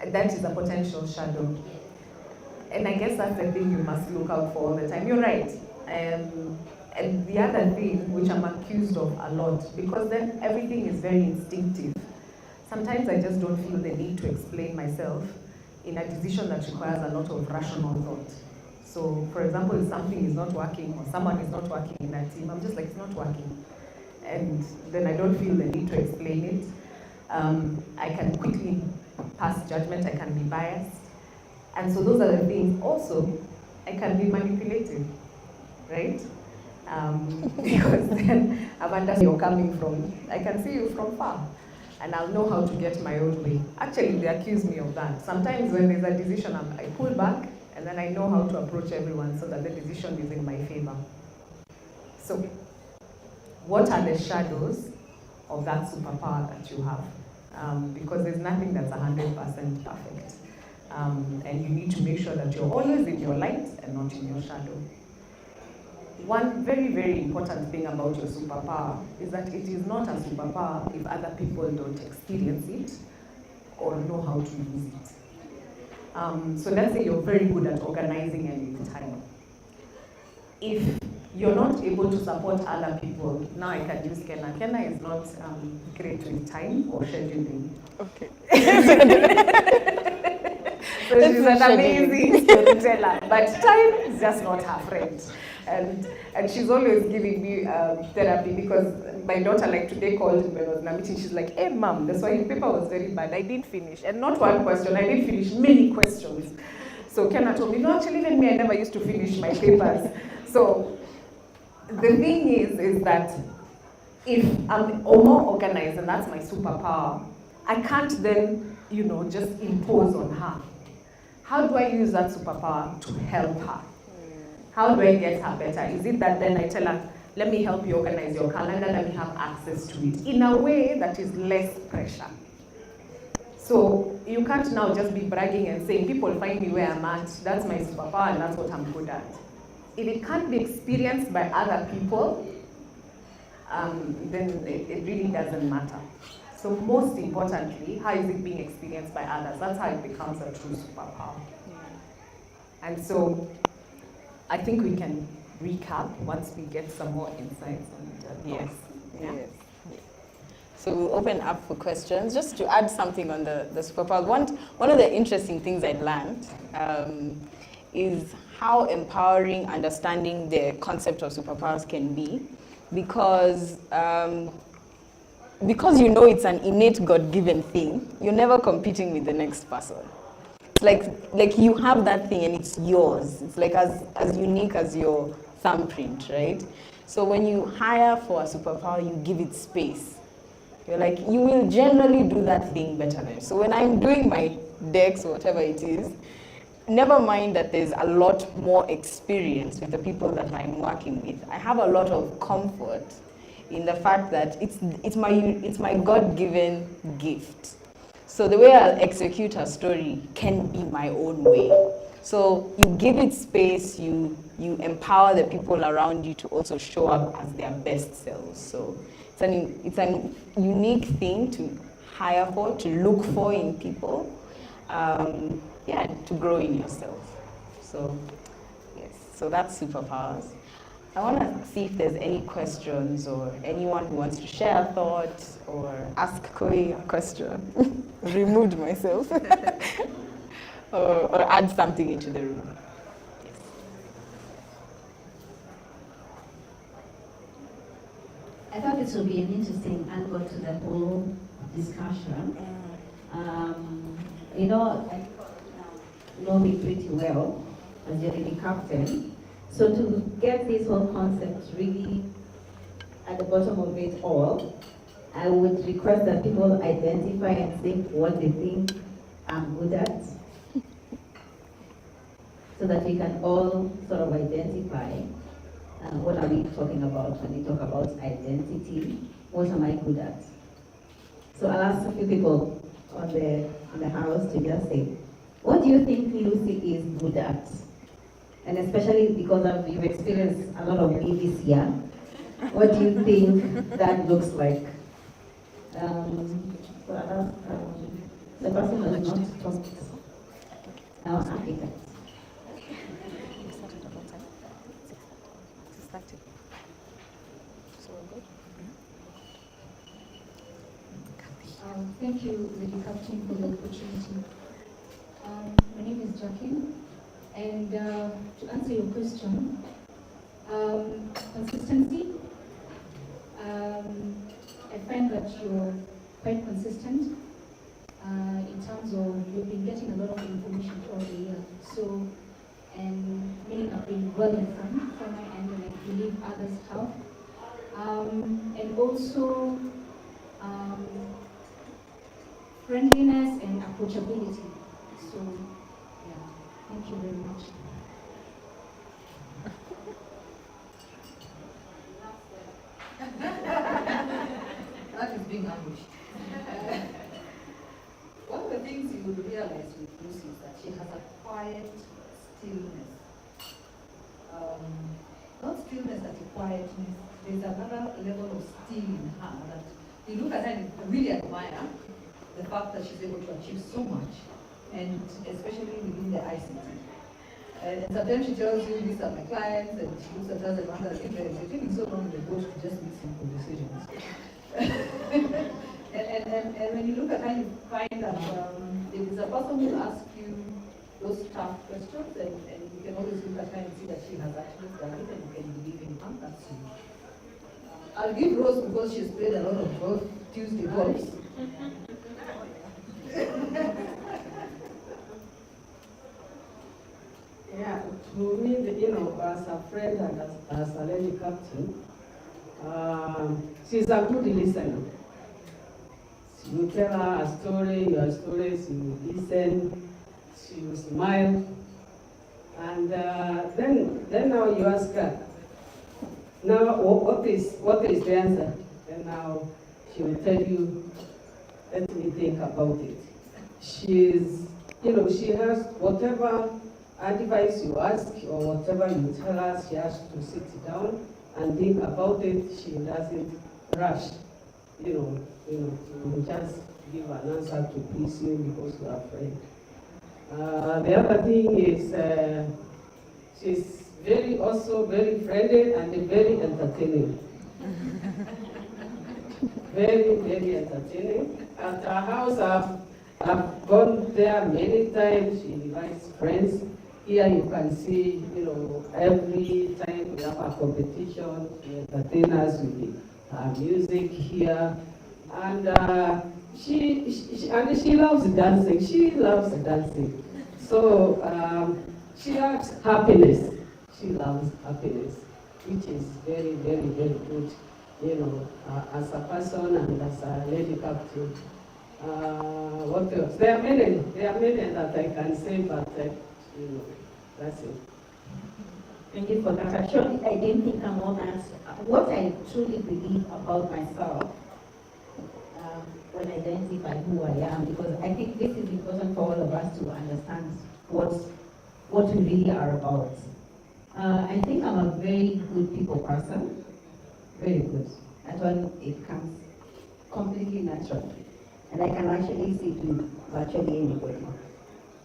That is a potential shadow. And I guess that's the thing you must look out for all the time. You're right. And the other thing, which I'm accused of a lot, because then everything is very instinctive. Sometimes I just don't feel the need to explain myself in a decision that requires a lot of rational thought. So, for example, if something is not working or someone is not working in a team, I'm just like, it's not working. And then I don't feel the need to explain it. I can quickly pass judgment, I can be biased. And so those are the things. Also, I can be manipulative, right? Because then I've understood where you're coming from. I can see you from far. And I'll know how to get my own way. Actually, they accuse me of that. Sometimes when there's a decision, I pull back, and then I know how to approach everyone so that the decision is in my favor. So, what are the shadows of that superpower that you have? Because there's nothing that's 100% perfect. And you need to make sure that you're always in your light and not in your shadow. One very, very important thing about your superpower is that it is not a superpower if other people don't experience it or know how to use it. So let's say you're very good at organizing and with time. If you're not able to support other people, now I can use Kenna. Kenna is not great with time or scheduling. Okay. So she's an amazing storyteller, but time is just not her friend. And she's always giving me therapy because my daughter, like today, called me when I was in a meeting. She's like, "Hey, mom, the Swahili paper was very bad. I didn't finish, and not one question. I didn't finish many questions." So Kenna told me, "No, actually, even me, I never used to finish my papers." So the thing is that if I'm more organized, and that's my superpower, I can't then, just impose on her. How do I use that superpower to help her? How do I get her better? Is it that then I tell her, let me help you organize your calendar, let me have access to it in a way that is less pressure? So you can't now just be bragging and saying, people find me where I'm at, that's my superpower and that's what I'm good at. If it can't be experienced by other people, then it really doesn't matter. So most importantly, how is it being experienced by others? That's how it becomes a true superpower. And so I think we can recap once we get some more insights and Yes. Yeah. Yes. So we'll open up for questions. Just to add something on the superpower, one of the interesting things I learned is how empowering understanding the concept of superpowers can be, because it's an innate God-given thing, you're never competing with the next person. it's like you have that thing and it's yours. It's like as unique as your thumbprint, right? So when you hire for a superpower, you give it space. You're like, you will generally do that thing better than. So when I'm doing my decks or whatever it is, never mind that there's a lot more experience with the people that I'm working with. I have a lot of comfort in the fact that it's my God-given gift. So the way I'll execute a story can be my own way. So you give it space, you empower the people around you to also show up as their best selves. So it's an unique thing to hire for, to look for in people, to grow in yourself. So yes, so that's superpowers. I want to see if there's any questions or anyone who wants to share a thought or ask Koi a question. Removed myself. or add something into the room. Yes. I thought this would be an interesting angle to the whole discussion. You know, I know me pretty well as your lady captain. So to get this whole concept really at the bottom of it all, I would request that people identify and think what they think I'm good at, so that we can all sort of identify what are we talking about when we talk about identity, what am I good at. So I'll ask a few people in the house to just say, what do you think Lucy is good at? And especially because you've experienced a lot of me this year, what do you think that looks like? The person who has not talked, our architect. Thank you, Lady Captain, for the opportunity. My name is Jacqueline, and to answer your question, consistency. I find that you're quite consistent in terms of you've been getting a lot of information throughout the year. So, and many have been well informed from my end, and I believe others have. And also, friendliness and approachability. So, yeah, thank you very much. That is being ambushed. One of the things you would realize with Lucy is that she has a quiet stillness. Not stillness, but a quietness. There's another level of still in her that you look at her and really admire the fact that she's able to achieve so much, and especially within the ICT. And sometimes she tells you, these are my clients, and she looks at us and wonders, you're taking so long in the bush to just make some conversations. and when you look at her, you find that there is a person who asks you those tough questions, and you can always look at her and see that she has actually done it, and you can believe in her. That's you. I'll give Rose because she's played a lot of golf, Tuesday golf. Yeah, to me, as a friend and as a lady captain, she's a good listener. You tell her a story, your stories, you listen, she will smile, and then now you ask her, now what is the answer? And now she will tell you, let me think about it. She has whatever advice you ask or whatever you tell her, she has to sit down and think about it. She doesn't rush, to just give an answer to please you because you are afraid. The other thing is she's also very friendly and very entertaining. Very, very entertaining. At her house, I've gone there many times. She invites friends. Here you can see, every time we have a competition, she entertains us with her music here. And she loves dancing. She loves dancing. So she loves happiness. She loves happiness, which is very, very, very good, as a person and as a lady captain. What else? There are many that I can say, but that's it. Thank you for that. Actually, I didn't think I'm on that. What I truly believe about myself when I identify who I am, because I think this is important for all of us to understand what we really are about. I think I'm a very good people person, very good. And when it comes completely natural, and I can actually see to virtually anybody.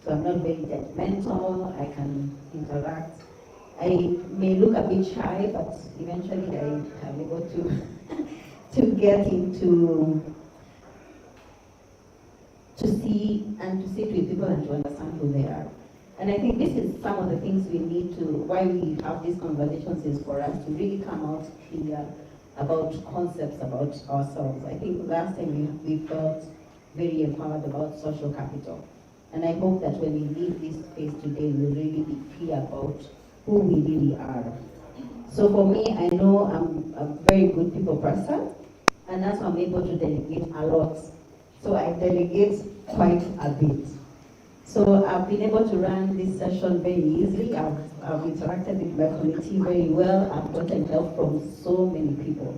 So I'm not very judgmental. I can interact. I may look a bit shy, but eventually I am able to get into to see with people and to understand who they are. And I think this is some of the things we need to, why we have these conversations is for us to really come out clear about concepts about ourselves. I think last time we felt very empowered about social capital. And I hope that when we leave this space today, we'll really be clear about who we really are. So for me, I know I'm a very good people person, and that's why I'm able to delegate a lot. So I delegate quite a bit. So I've been able to run this session very easily. I've interacted with my community very well. I've gotten help from so many people.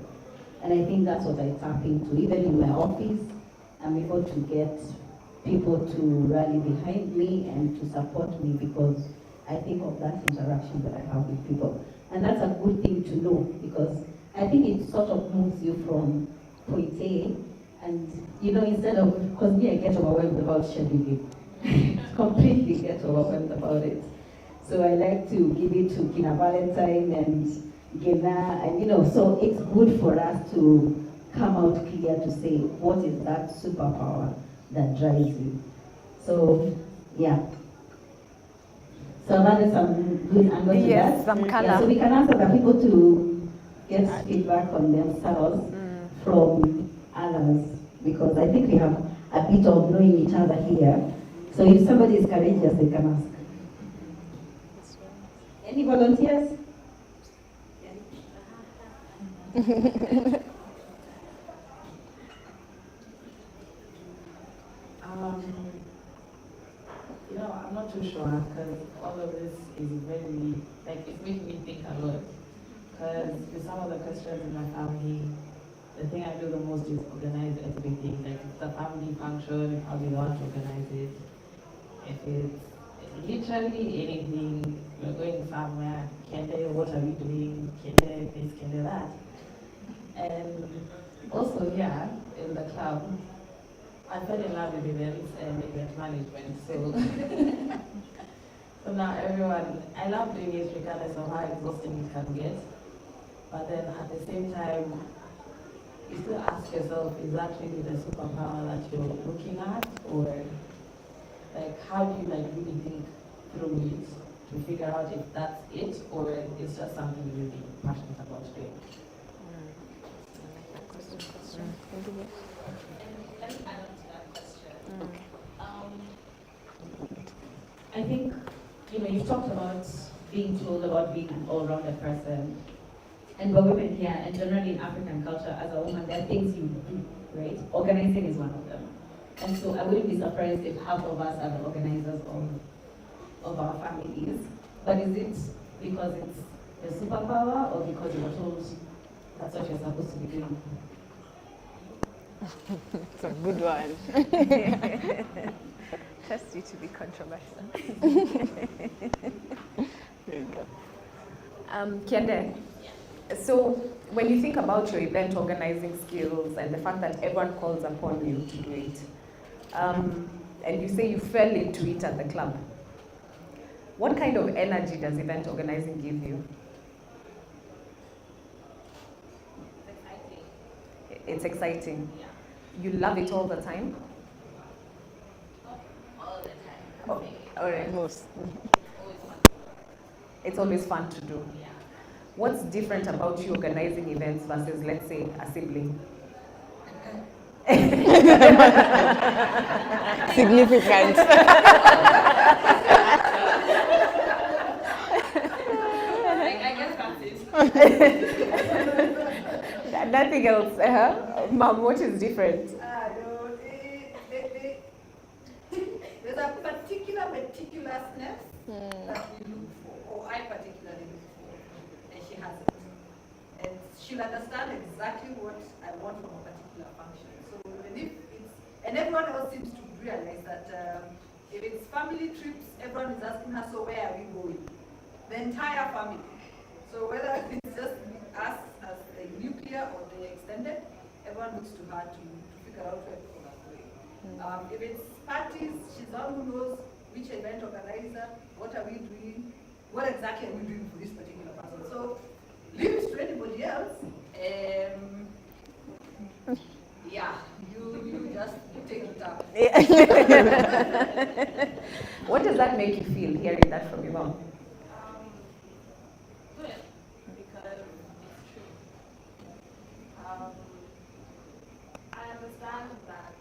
And I think that's what I tap into. Even in my office, I'm able to get people to rally behind me and to support me because I think of that interaction that I have with people. And that's a good thing to know because I think it sort of moves you from point A and, instead of, because me, I get overwhelmed about scheduling. Completely get overwhelmed about it. So I like to give it to Kina Valentine and Gena, and so it's good for us to come out clear to say, what is that superpower that drives you? So, yeah. So that is some good angle to Yes, that. some color. Yeah, so we can ask other people to get feedback on themselves from others, because I think we have a bit of knowing each other here. So if somebody is courageous, they can ask. Any volunteers? I'm not too sure because all of this is very, it's making me think a lot. Because with some of the questions in my family, the thing I do the most is organize everything. Like if it's a family function, how do you want to organize it? If it's literally anything, we're going somewhere, Kende, what are we doing? Kende this, Kende that. And also here in the club, I fell in love with events and event management. So now everyone, I love doing it regardless of how exhausting it can get. But then at the same time, you still ask yourself, is that really the superpower that you're looking at? Or how do you really think through it to figure out if that's it or it's just something you're really passionate about doing? Let me add on to that question. I think, you've talked about being told about being an all-rounded person. And we're women here, and generally in African culture, as a woman, there are things you do, right? Organizing is one of them. And so I wouldn't be surprised if half of us are the organizers of our families. But is it because it's a superpower or because you were told that's what you're supposed to be doing? It's a good one. Trust you to be controversial. There you go. Kiende, so when you think about your event organizing skills and the fact that everyone calls upon you to do it, and you say you fell into it at the club, what kind of energy does event organizing give you? It's exciting. Yeah. You love it all the time? All the time. Oh, all right. Most. Always fun. It's always fun to do. Yeah. What's different about you organizing events versus, let's say, a sibling? Significant. Nothing else. Mom, what is different? No, there's a particular meticulousness that we look for, or I particularly look for, and she has it. And she'll understand exactly what I want from a particular function. So and everyone else seems to realize that if it's family trips, everyone is asking her, so where are we going? The entire family. So whether it's just us as the nuclear or the extended, everyone looks to her to figure out where people are going. If it's parties, she's the one who knows which event organizer, what are we doing, what exactly are we doing for this particular person. So leave it to anybody else. Yeah, you just take it up. What does that make you feel, hearing that from your mom? Good, because it's true. I understand that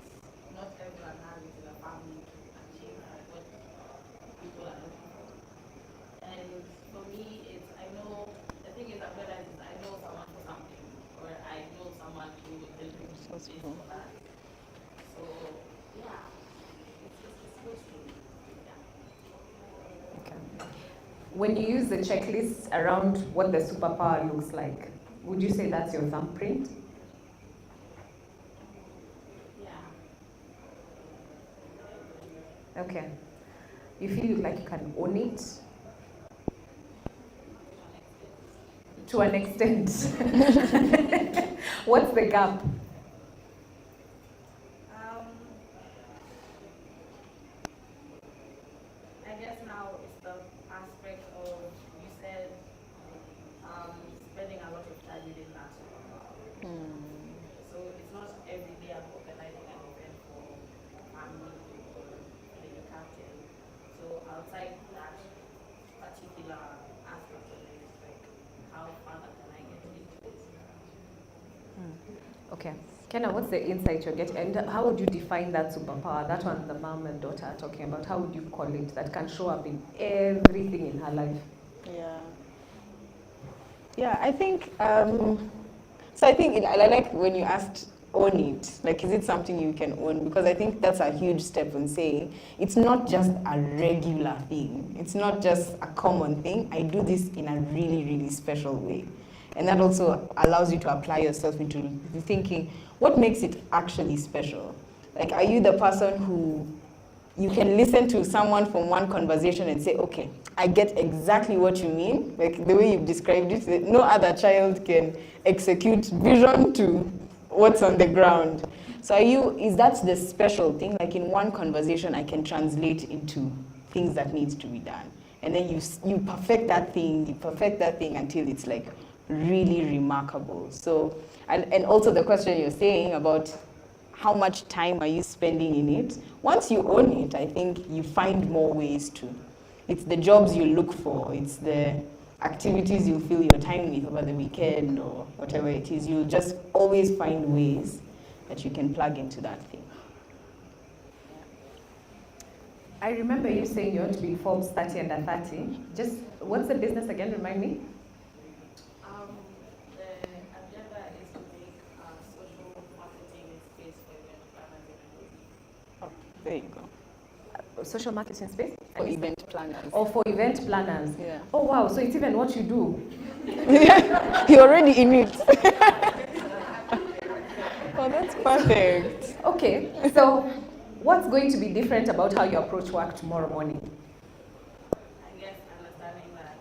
not everyone has it in a family to achieve what people are looking for. And for me, the thing is, I've realized is I know someone for something, or I know someone who will help me with this or that. So, yeah, it's good to, yeah. Okay. When you use the checklist around what the superpower looks like, would you say that's your thumbprint? Yeah. Okay. You feel like you can own it? To an extent. What's the gap? I guess now it's the aspect of, you said, spending a lot of time within that superpower. So it's not every day I'm organizing an event for family or being a captain. So outside that particular aspect of it, it's like, how far can I get into it? Okay. Kenna, what's the insight you're getting? And how would you define that superpower? That one the mom and daughter are talking about. How would you call it? That can show up in everything in her life. Yeah. Yeah, I think, so I think, I like when you asked own it, like is it something you can own? Because I think that's a huge step in saying it's not just a regular thing. It's not just a common thing. I do this in a really, really special way. And that also allows you to apply yourself into thinking, what makes it actually special? Like, are you the person who you can listen to someone from one conversation and say, okay, I get exactly what you mean, like the way you've described it, no other child can execute vision to what's on the ground. So is that the special thing? Like in one conversation, I can translate into things that needs to be done. And then you perfect that thing until it's like really remarkable. So, and also the question you're saying about how much time are you spending in it? Once you own it, I think you find more ways to. It's the jobs you look for. It's the activities you fill your time with over the weekend or whatever it is. You'll just always find ways that you can plug into that thing. I remember you saying you want to be Forbes 30 under 30. Just, what's the business again? Remind me. The agenda is to make social marketing space for event planners. Oh, there you go. Social marketing space? For event planners. Oh, for event planners. Yeah. Oh, wow. So it's even what you do. You're already in it. Oh, that's perfect. Okay. So what's going to be different about how you approach work tomorrow morning? I guess understanding that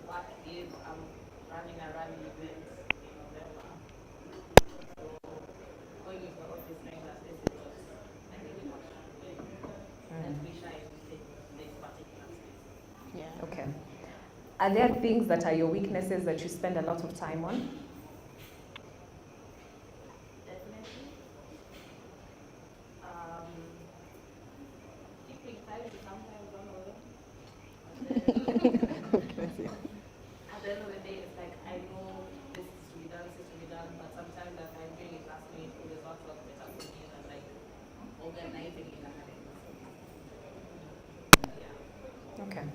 what is running a rally event in November. So going into the office knowing that this is just a really much and we shy to take this particular space. Yeah. Okay. Are there things that are your weaknesses that you spend a lot of time on? Definitely. Keeping time to sometimes run away. At the end of the day, it's like I know this is to be done, but sometimes as I'm doing it last minute, it is not work better for me than like organizing in a Okay.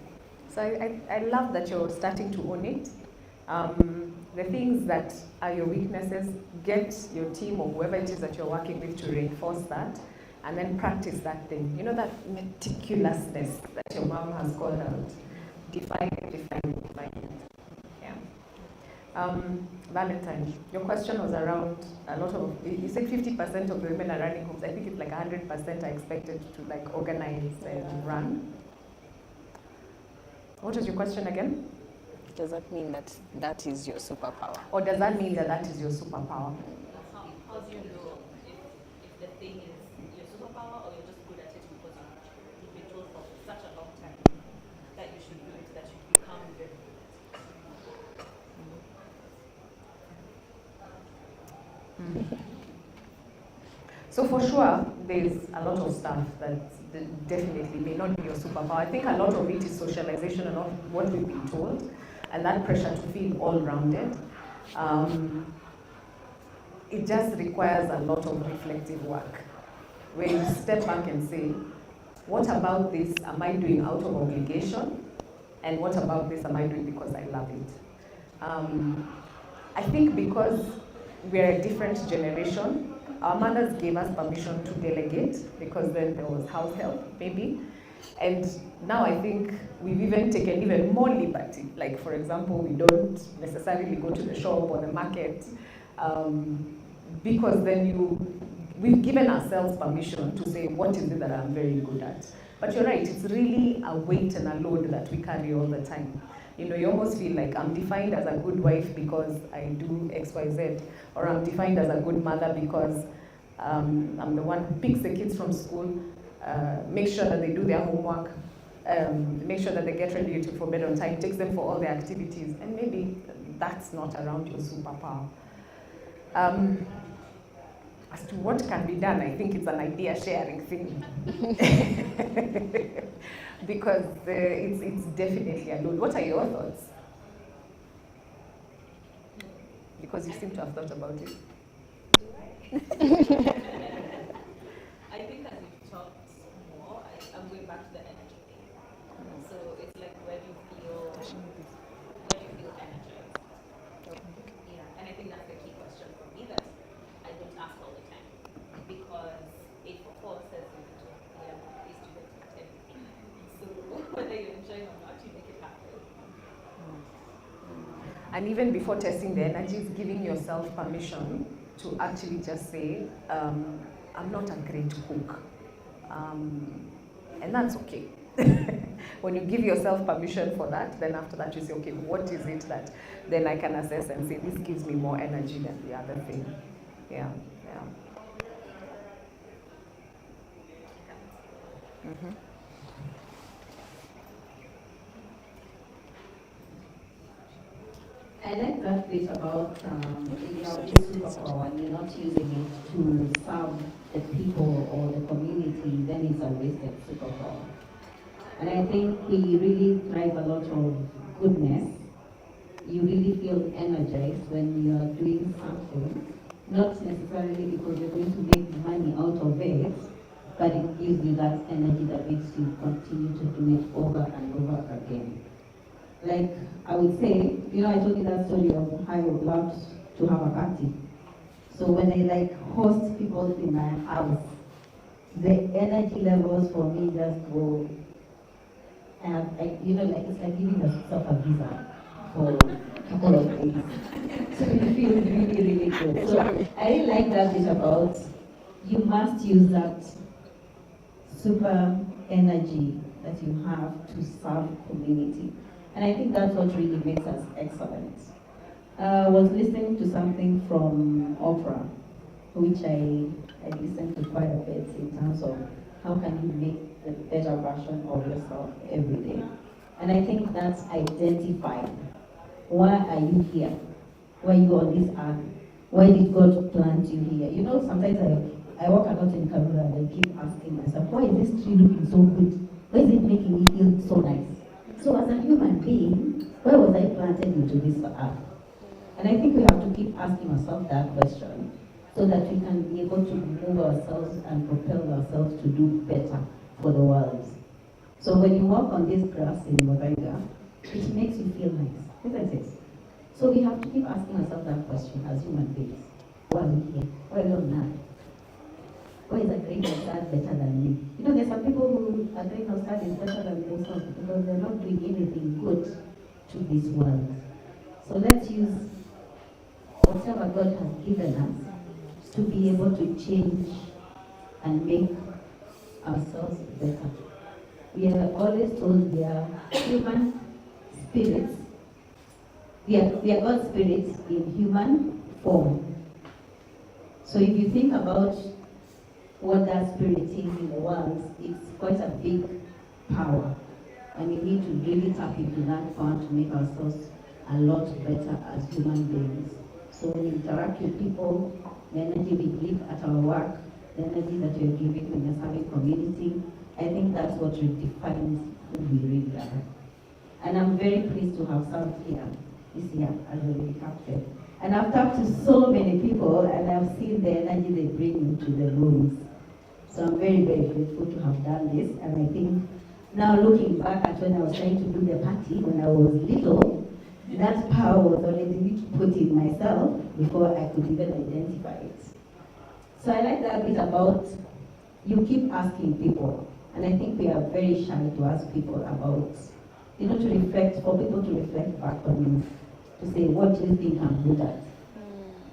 So I love that you're starting to own it. The things that are your weaknesses, get your team or whoever it is that you're working with to reinforce that, and then practice that thing. You know, that meticulousness that your mom has called out. Define it. Yeah. Valentine, your question was around a lot of, you said 50% of the women are running homes. I think it's like 100% are expected to like organize and run. What was your question again? Does that mean that that is your superpower? Or does that mean that that is your superpower? How do you know if the thing is your superpower or you're just good at it because you've been told for such a long time that you should do it, that you become very good? So for sure, there's a lot of stuff that definitely may not be your superpower. I think a lot of it is socialization and of what we've been told, and that pressure to feel all-rounded. It just requires a lot of reflective work, where you step back and say, what about this am I doing out of obligation? And what about this am I doing because I love it? I think because we're a different generation, our mothers gave us permission to delegate because then there was house help, maybe. And now I think we've even taken even more liberty. Like, for example, we don't necessarily go to the shop or the market because then we've given ourselves permission to say, what is it that I'm very good at? But you're right, it's really a weight and a load that we carry all the time. You know, you almost feel like I'm defined as a good wife because I do X, Y, Z, or I'm defined as a good mother because I'm the one who picks the kids from school, make sure that they do their homework, make sure that they get ready for bed on time, takes them for all their activities, and maybe that's not around your superpower. As to what can be done, I think it's an idea sharing thing. Because it's definitely a load. What are your thoughts? Because you seem to have thought about it. I think as you've talked more, I'm going back to the energy thing. So it's like, where do you feel energized? Yeah, and I think that's the key question for me that I don't ask all the time, because it forces you to is to get everything. So whether you're enjoying or not, you make it happen. And even before testing the energies, giving yourself permission to actually just say, I'm not a great cook. And that's okay. When you give yourself permission for that, then after that you say, okay, what is it that then I can assess and say, this gives me more energy than the other thing. Yeah. Mm-hmm. I like that bit about this superpower and you're not using it to serve the people or the community, then it's a wasted superpower. And I think we really thrive a lot of goodness. You really feel energized when you are doing something, not necessarily because you're going to make money out of it, but it gives you that energy that makes you continue to do it over and over again. Like, I would say, I told you that story of how I would love to have a party. So when I host people in my house, the energy levels for me just go, it's like giving yourself a visa for a couple of days. So it feels really, really good. So I really like that bit about you must use that super energy that you have to serve community. And I think that's what really makes us excellent. I was listening to something from Oprah, which I listened to quite a bit in terms of how can you make the better version of yourself every day. And I think that's identify. Why are you here? Why are you on this earth? Why did God plant you here? Sometimes I walk a lot in Canada and I keep asking myself, why is this tree looking so good? Why is it making me feel so nice? So as a human being, why was I planted into this earth? And I think we have to keep asking ourselves that question so that we can be able to move ourselves and propel ourselves to do better for the world. So when you walk on this grass in Moringa, it makes you feel nice, isn't it? So we have to keep asking ourselves that question as human beings. Why are we here? Why are we on earth? Why is a grain of sand better than me? You know, there's some people who a grain of sand is better than themselves because they're not doing anything good to this world. So let's use whatever God has given us to be able to change and make ourselves better. We are always told we are human spirits. We are God's spirits in human form. So if you think about what that spirit is in the world, it's quite a big power. And we need to really tap into that power to make ourselves a lot better as human beings. So when you interact with people, the energy we give at our work, the energy that you're giving when you're serving community, I think that's what defines who we really are. And I'm very pleased to have served here this year as a lady captain. And I've talked to so many people and I've seen the energy they bring into the rooms. So I'm very, very grateful to have done this. And I think now looking back at when I was trying to do the party when I was little, that power was already put in myself before I could even identify it. So I like that bit about you keep asking people. And I think we are very shy to ask people about, to reflect, for people to reflect back on you, to say, what do you think I'm good at?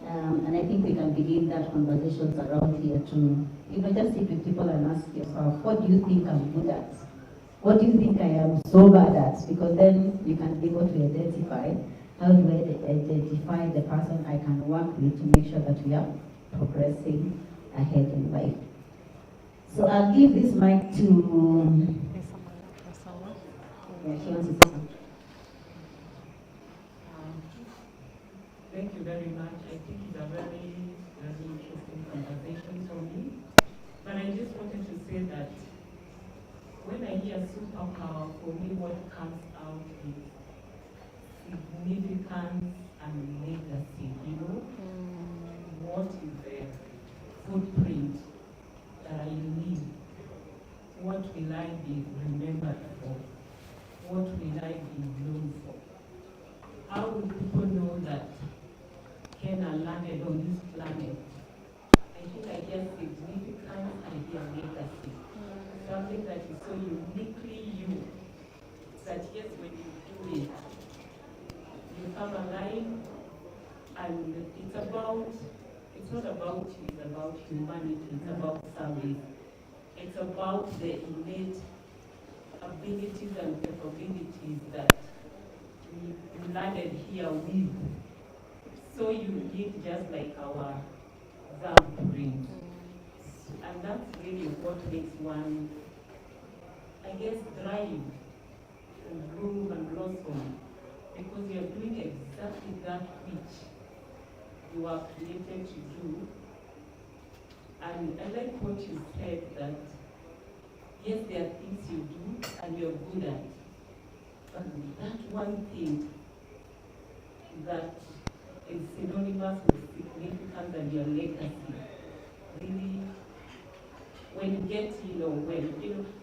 And I think we can begin that conversations around here to, just sit with people and ask yourself, what do you think I'm good at? What do you think I am so bad at? Because then you can be able to identify, how do I identify the person I can work with to make sure that we are progressing ahead in life. So I'll give this mic to, yeah, she wants to say something. Thank you very much. I think it's a very, very interesting conversation for me. But I just wanted to say that when I hear superpower, for me what comes out is significance and legacy, What is the footprint that I leave? What will I be remembered for? What will I be known for? How will people know that Kenya landed on this planet? I think I hear significance, I hear legacy. Something that is so uniquely you, that yes, when you do it, you come alive, and it's not about you, it's about humanity, it's about service. It's about the innate abilities and capabilities that we landed here with. So unique, just like our thumbprint. And that's really what makes one, I guess, thrive and bloom and blossom. Because you're doing exactly that which you are created to do. And I like what you said, that yes, there are things you do and you're good at. But that one thing that is synonymous with significance and your legacy, really, when you get,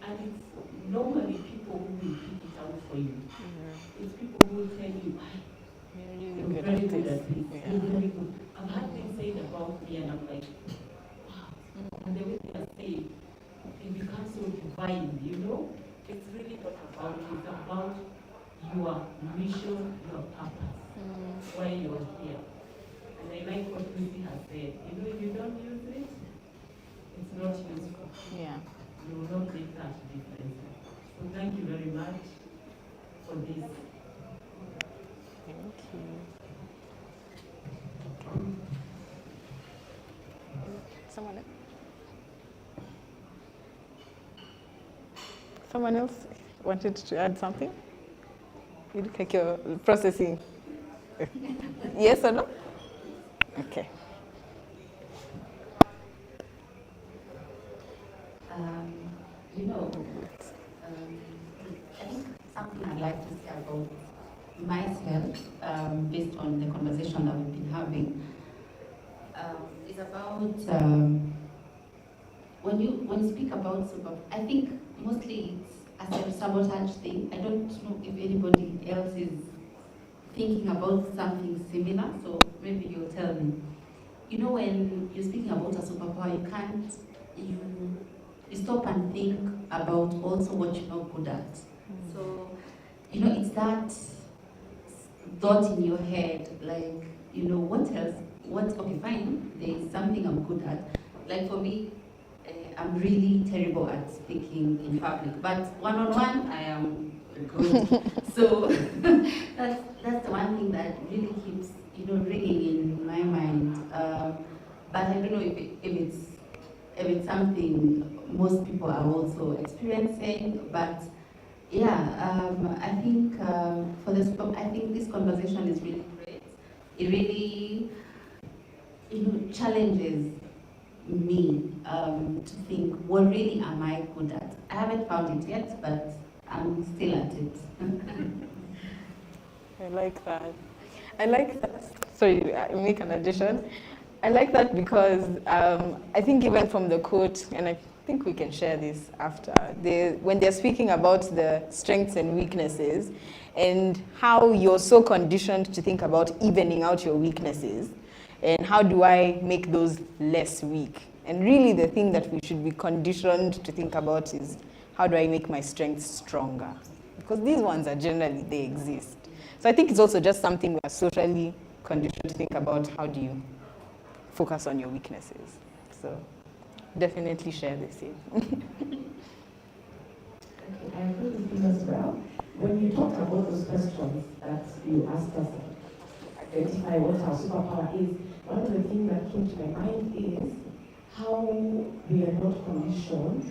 and it's normally people who will pick it out for you. It's people who will tell you, you're very good at this, you're very good. I've had things said about me and I'm like, wow. And the way they are saying, it becomes so divine, It's really not about you, it's about your mission, your purpose, why you're here. And I like what Lucy has said. If you don't use it, it's not useful. Yeah. You will not make that difference. So thank you very much for this. Thank you. Someone else? Someone else wanted to add something? You look like you're processing. Yes or no? Okay. I think something I'd like to say about myself, based on the conversation that we've been having, is about when you speak about super. I think mostly it's a self-sabotage thing. I don't know if anybody else is thinking about something similar, so maybe you'll tell me. You know, when you're speaking about a superpower, you stop and think about also what you're not good at. So, it's that thought in your head, like, what else? Okay, fine, there's something I'm good at. Like for me, I'm really terrible at speaking in public, but one-on-one, I am good. So that's the one thing that really keeps, ringing in my mind. But I don't know if it's something most people are also experiencing. But yeah, I think I think this conversation is really great. It really, challenges me to think, what really am I good at? I haven't found it yet, but I'm still at it. I like that. I like that. Sorry, I make an addition. I like that because I think even from the quote, and I think we can share this after, when they're speaking about the strengths and weaknesses and how you're so conditioned to think about evening out your weaknesses and how do I make those less weak. And really the thing that we should be conditioned to think about is how do I make my strengths stronger? Because these ones are generally, they exist. So I think it's also just something we are socially conditioned to think about, how do you focus on your weaknesses. So definitely share the same. Okay, I agree with you as well. When you talked about those questions that you asked us, identify what our superpower is, one of the things that came to my mind is how we are not conditioned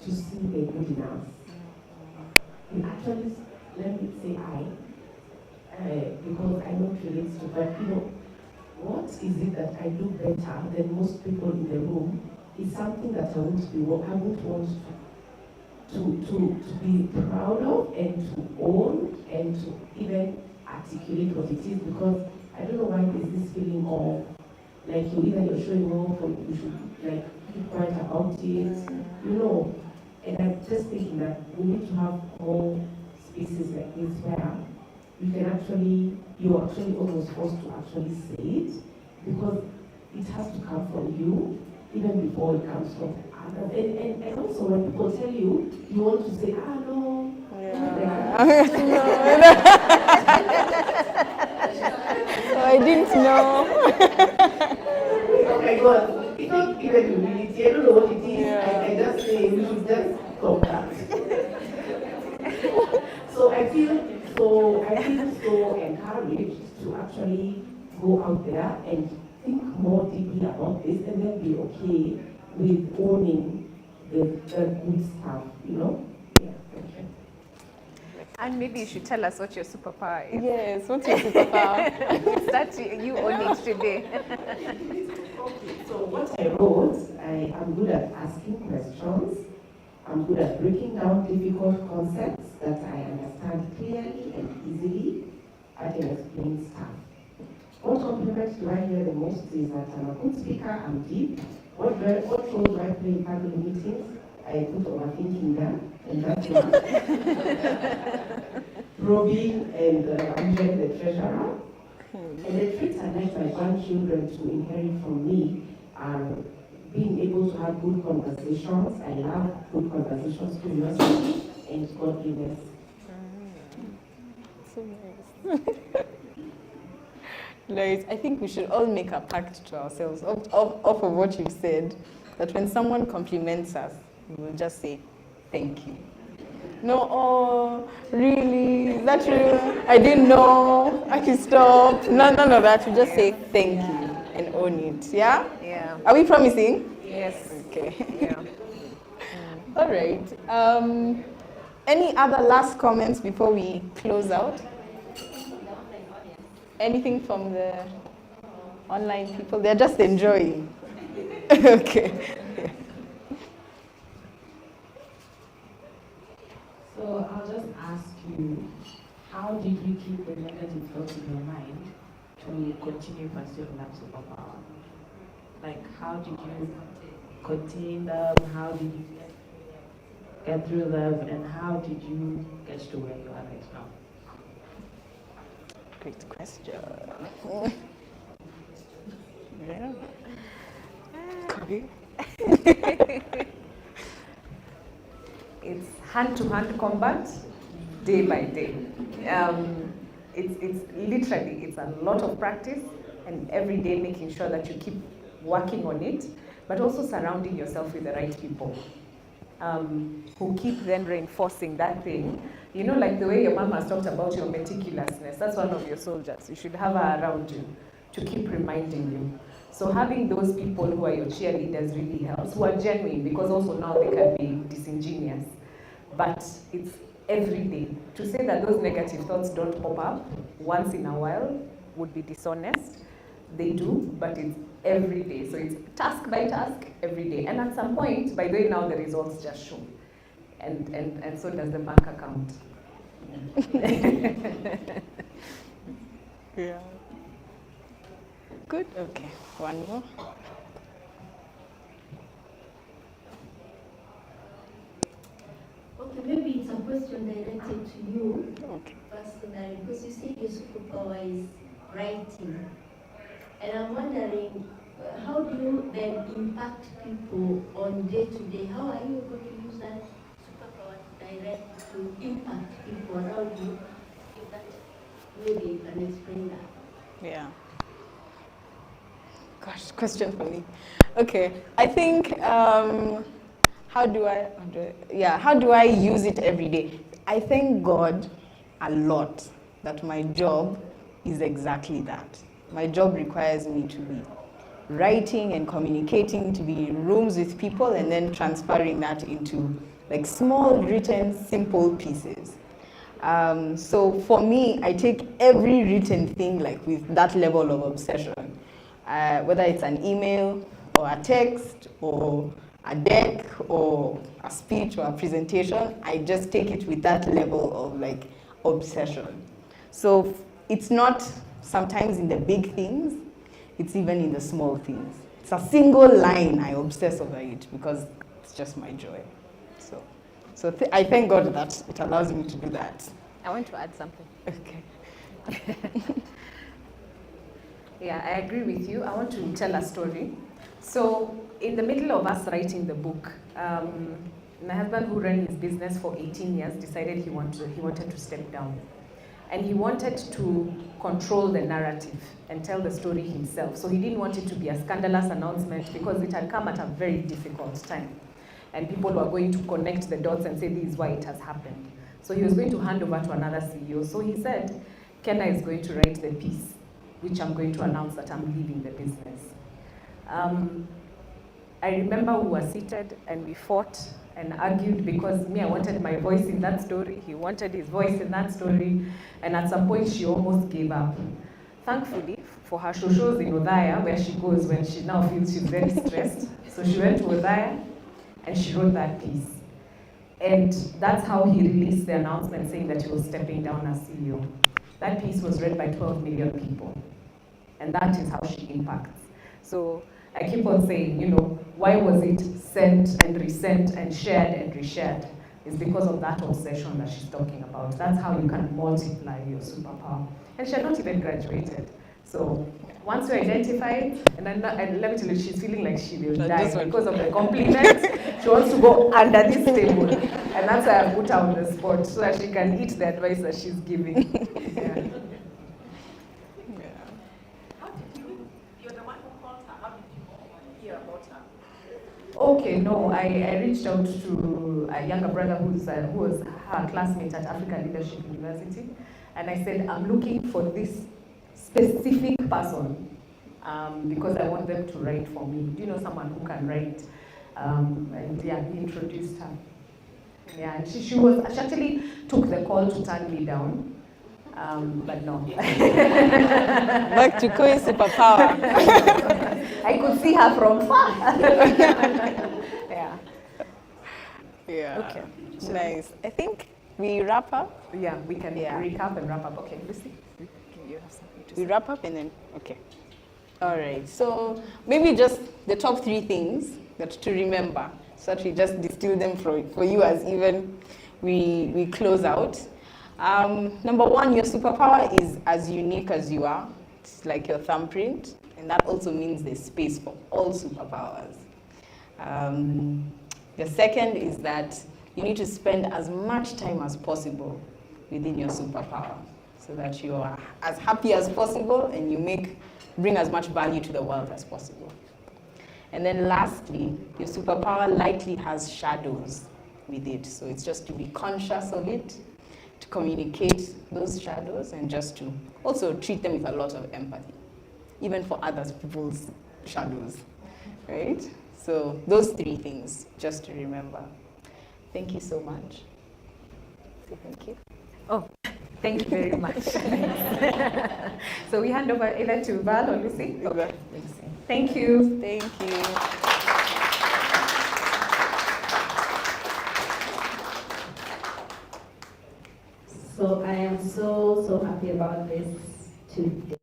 to see the good in us. We actually, let me say because I don't relate to, but what is it that I do better than most people in the room is something that I would want to be proud of and to own and to even articulate what it is, because I don't know why there's this feeling of like you're showing off or you should like keep quiet about it, and I'm just thinking that we need to have more spaces like this where you're actually almost forced to actually say it, because it has to come from you even before it comes from others. And also when people tell you, you want to say, no. I didn't know. Oh my God, it's not even humility. I don't know what it is. I just say we should just stop that. So I feel so encouraged to actually go out there and think more deeply about this, and then be okay with owning the good stuff, Yeah, okay. And maybe you should tell us what your superpower is. Yes, what's your superpower? Start you own it today. Okay, so what I wrote, I am good at asking questions. I'm good at breaking down difficult concepts that I understand clearly and easily. I can explain stuff. What compliments do I hear the most is that I'm a good speaker, I'm deep. What role do I play in family meetings? I put overthinking there, and that's one. Probing and I'm the treasurer. And the traits I'd like my grandchildren to inherit from me are being able to have good conversations. I love good conversations, curiosity, and godliness. So nice. Lois, I think we should all make a pact to ourselves off of what you've said, that when someone compliments us, we will just say, thank you. No, oh, really? Is that true? I didn't know. I can stop. None of that. We just say thank you and own it. Yeah? Yeah. Are we promising? Yes. Okay. Yeah. All right. Any other last comments before we close out? Anything from the online people? They're just enjoying. Okay. So I'll just ask you, how did you keep the negative thoughts in your mind to continue pursuing that superpower? Like, how did you contain them? How did you get through them? And how did you get to where you are right now? Great question. Yeah. It's hand-to-hand combat, day by day. It's literally, it's a lot of practice, and every day making sure that you keep working on it, but also surrounding yourself with the right people who keep then reinforcing that thing. You know, like the way your mom has talked about your meticulousness, that's one of your soldiers. You should have her around you to keep reminding you. So having those people who are your cheerleaders really helps, who are genuine, because also now they can be disingenuous. But it's every day. To say that those negative thoughts don't pop up once in a while would be dishonest. They do, but it's every day. So it's task by task, every day. And at some point, by the way, now the results just show. And so does the bank account. Yeah. Good. Okay. One more. Okay, maybe it's a question directed to you personally, because you said your superpower is writing. And I'm wondering, how do you then impact people on day to day? How are you able to use that superpower direct to impact people around you? If that, maybe you can explain that. Yeah. Gosh, question for me. Okay, I think how do I use it every day? I thank God a lot that my job is exactly that. My job requires me to be writing and communicating, to be in rooms with people, and then transferring that into like small written simple pieces. So for me, I take every written thing like with that level of obsession. Whether it's an email or a text or a deck or a speech or a presentation, I just take it with that level of like obsession. So it's not sometimes in the big things, it's even in the small things. It's a single line, I obsess over it because it's just my joy. So I thank God that it allows me to do that. I want to add something. Okay. Yeah, I agree with you. I want to tell a story. So in the middle of us writing the book, my husband, who ran his business for 18 years, decided he wanted to step down. And he wanted to control the narrative and tell the story himself. So he didn't want it to be a scandalous announcement because it had come at a very difficult time. And people were going to connect the dots and say, this is why it has happened. So he was going to hand over to another CEO. So he said, Kenna is going to write the piece, which I'm going to announce that I'm leaving the business. I remember we were seated and we fought and argued because me, I wanted my voice in that story. He wanted his voice in that story. And at some point, she almost gave up. Thankfully, for her shows in Othaya, where she goes when she now feels she's very stressed. So she went to Othaya and she wrote that piece. And that's how he released the announcement saying that he was stepping down as CEO. That piece was read by 12 million people. And that is how she impacts. So I keep on saying, why was it sent and resent and shared and reshared? It's because of that obsession that she's talking about. That's how you can multiply your superpower. And she had not even graduated. So once you identify it, and let me tell you, she's feeling like she will die because of the compliment. She wants to go under this table. And that's why I put her on the spot, so that she can eat the advice that she's giving. Yeah. Okay, no, I reached out to a younger brother who was her classmate at African Leadership University, and I said, I'm looking for this specific person because I want them to write for me. Do you know someone who can write? And yeah, he introduced her. Yeah, and she actually took the call to turn me down. But no. Back to Koi Superpower. I could see her from far. Yeah. Yeah. Okay. Nice. I think we wrap up. Yeah, we can recap and wrap up. Okay, Lucy. We wrap up and then, okay. All right. So maybe just the top 3 things that to remember, so that we just distill them for you as even we close out. Number one, your superpower is as unique as you are. It's like your thumbprint, and that also means there's space for all superpowers. The second is that you need to spend as much time as possible within your superpower so that you are as happy as possible and you bring as much value to the world as possible. And then lastly, your superpower likely has shadows with it. So it's just to be conscious of it, to communicate those shadows, and just to also treat them with a lot of empathy, even for other people's shadows, right? So those three things, just to remember. Thank you so much. Say thank you. Oh, thank you very much. So we hand over either to Val or Lucy. Okay. Thank you. Thank you. So I am so happy about this today.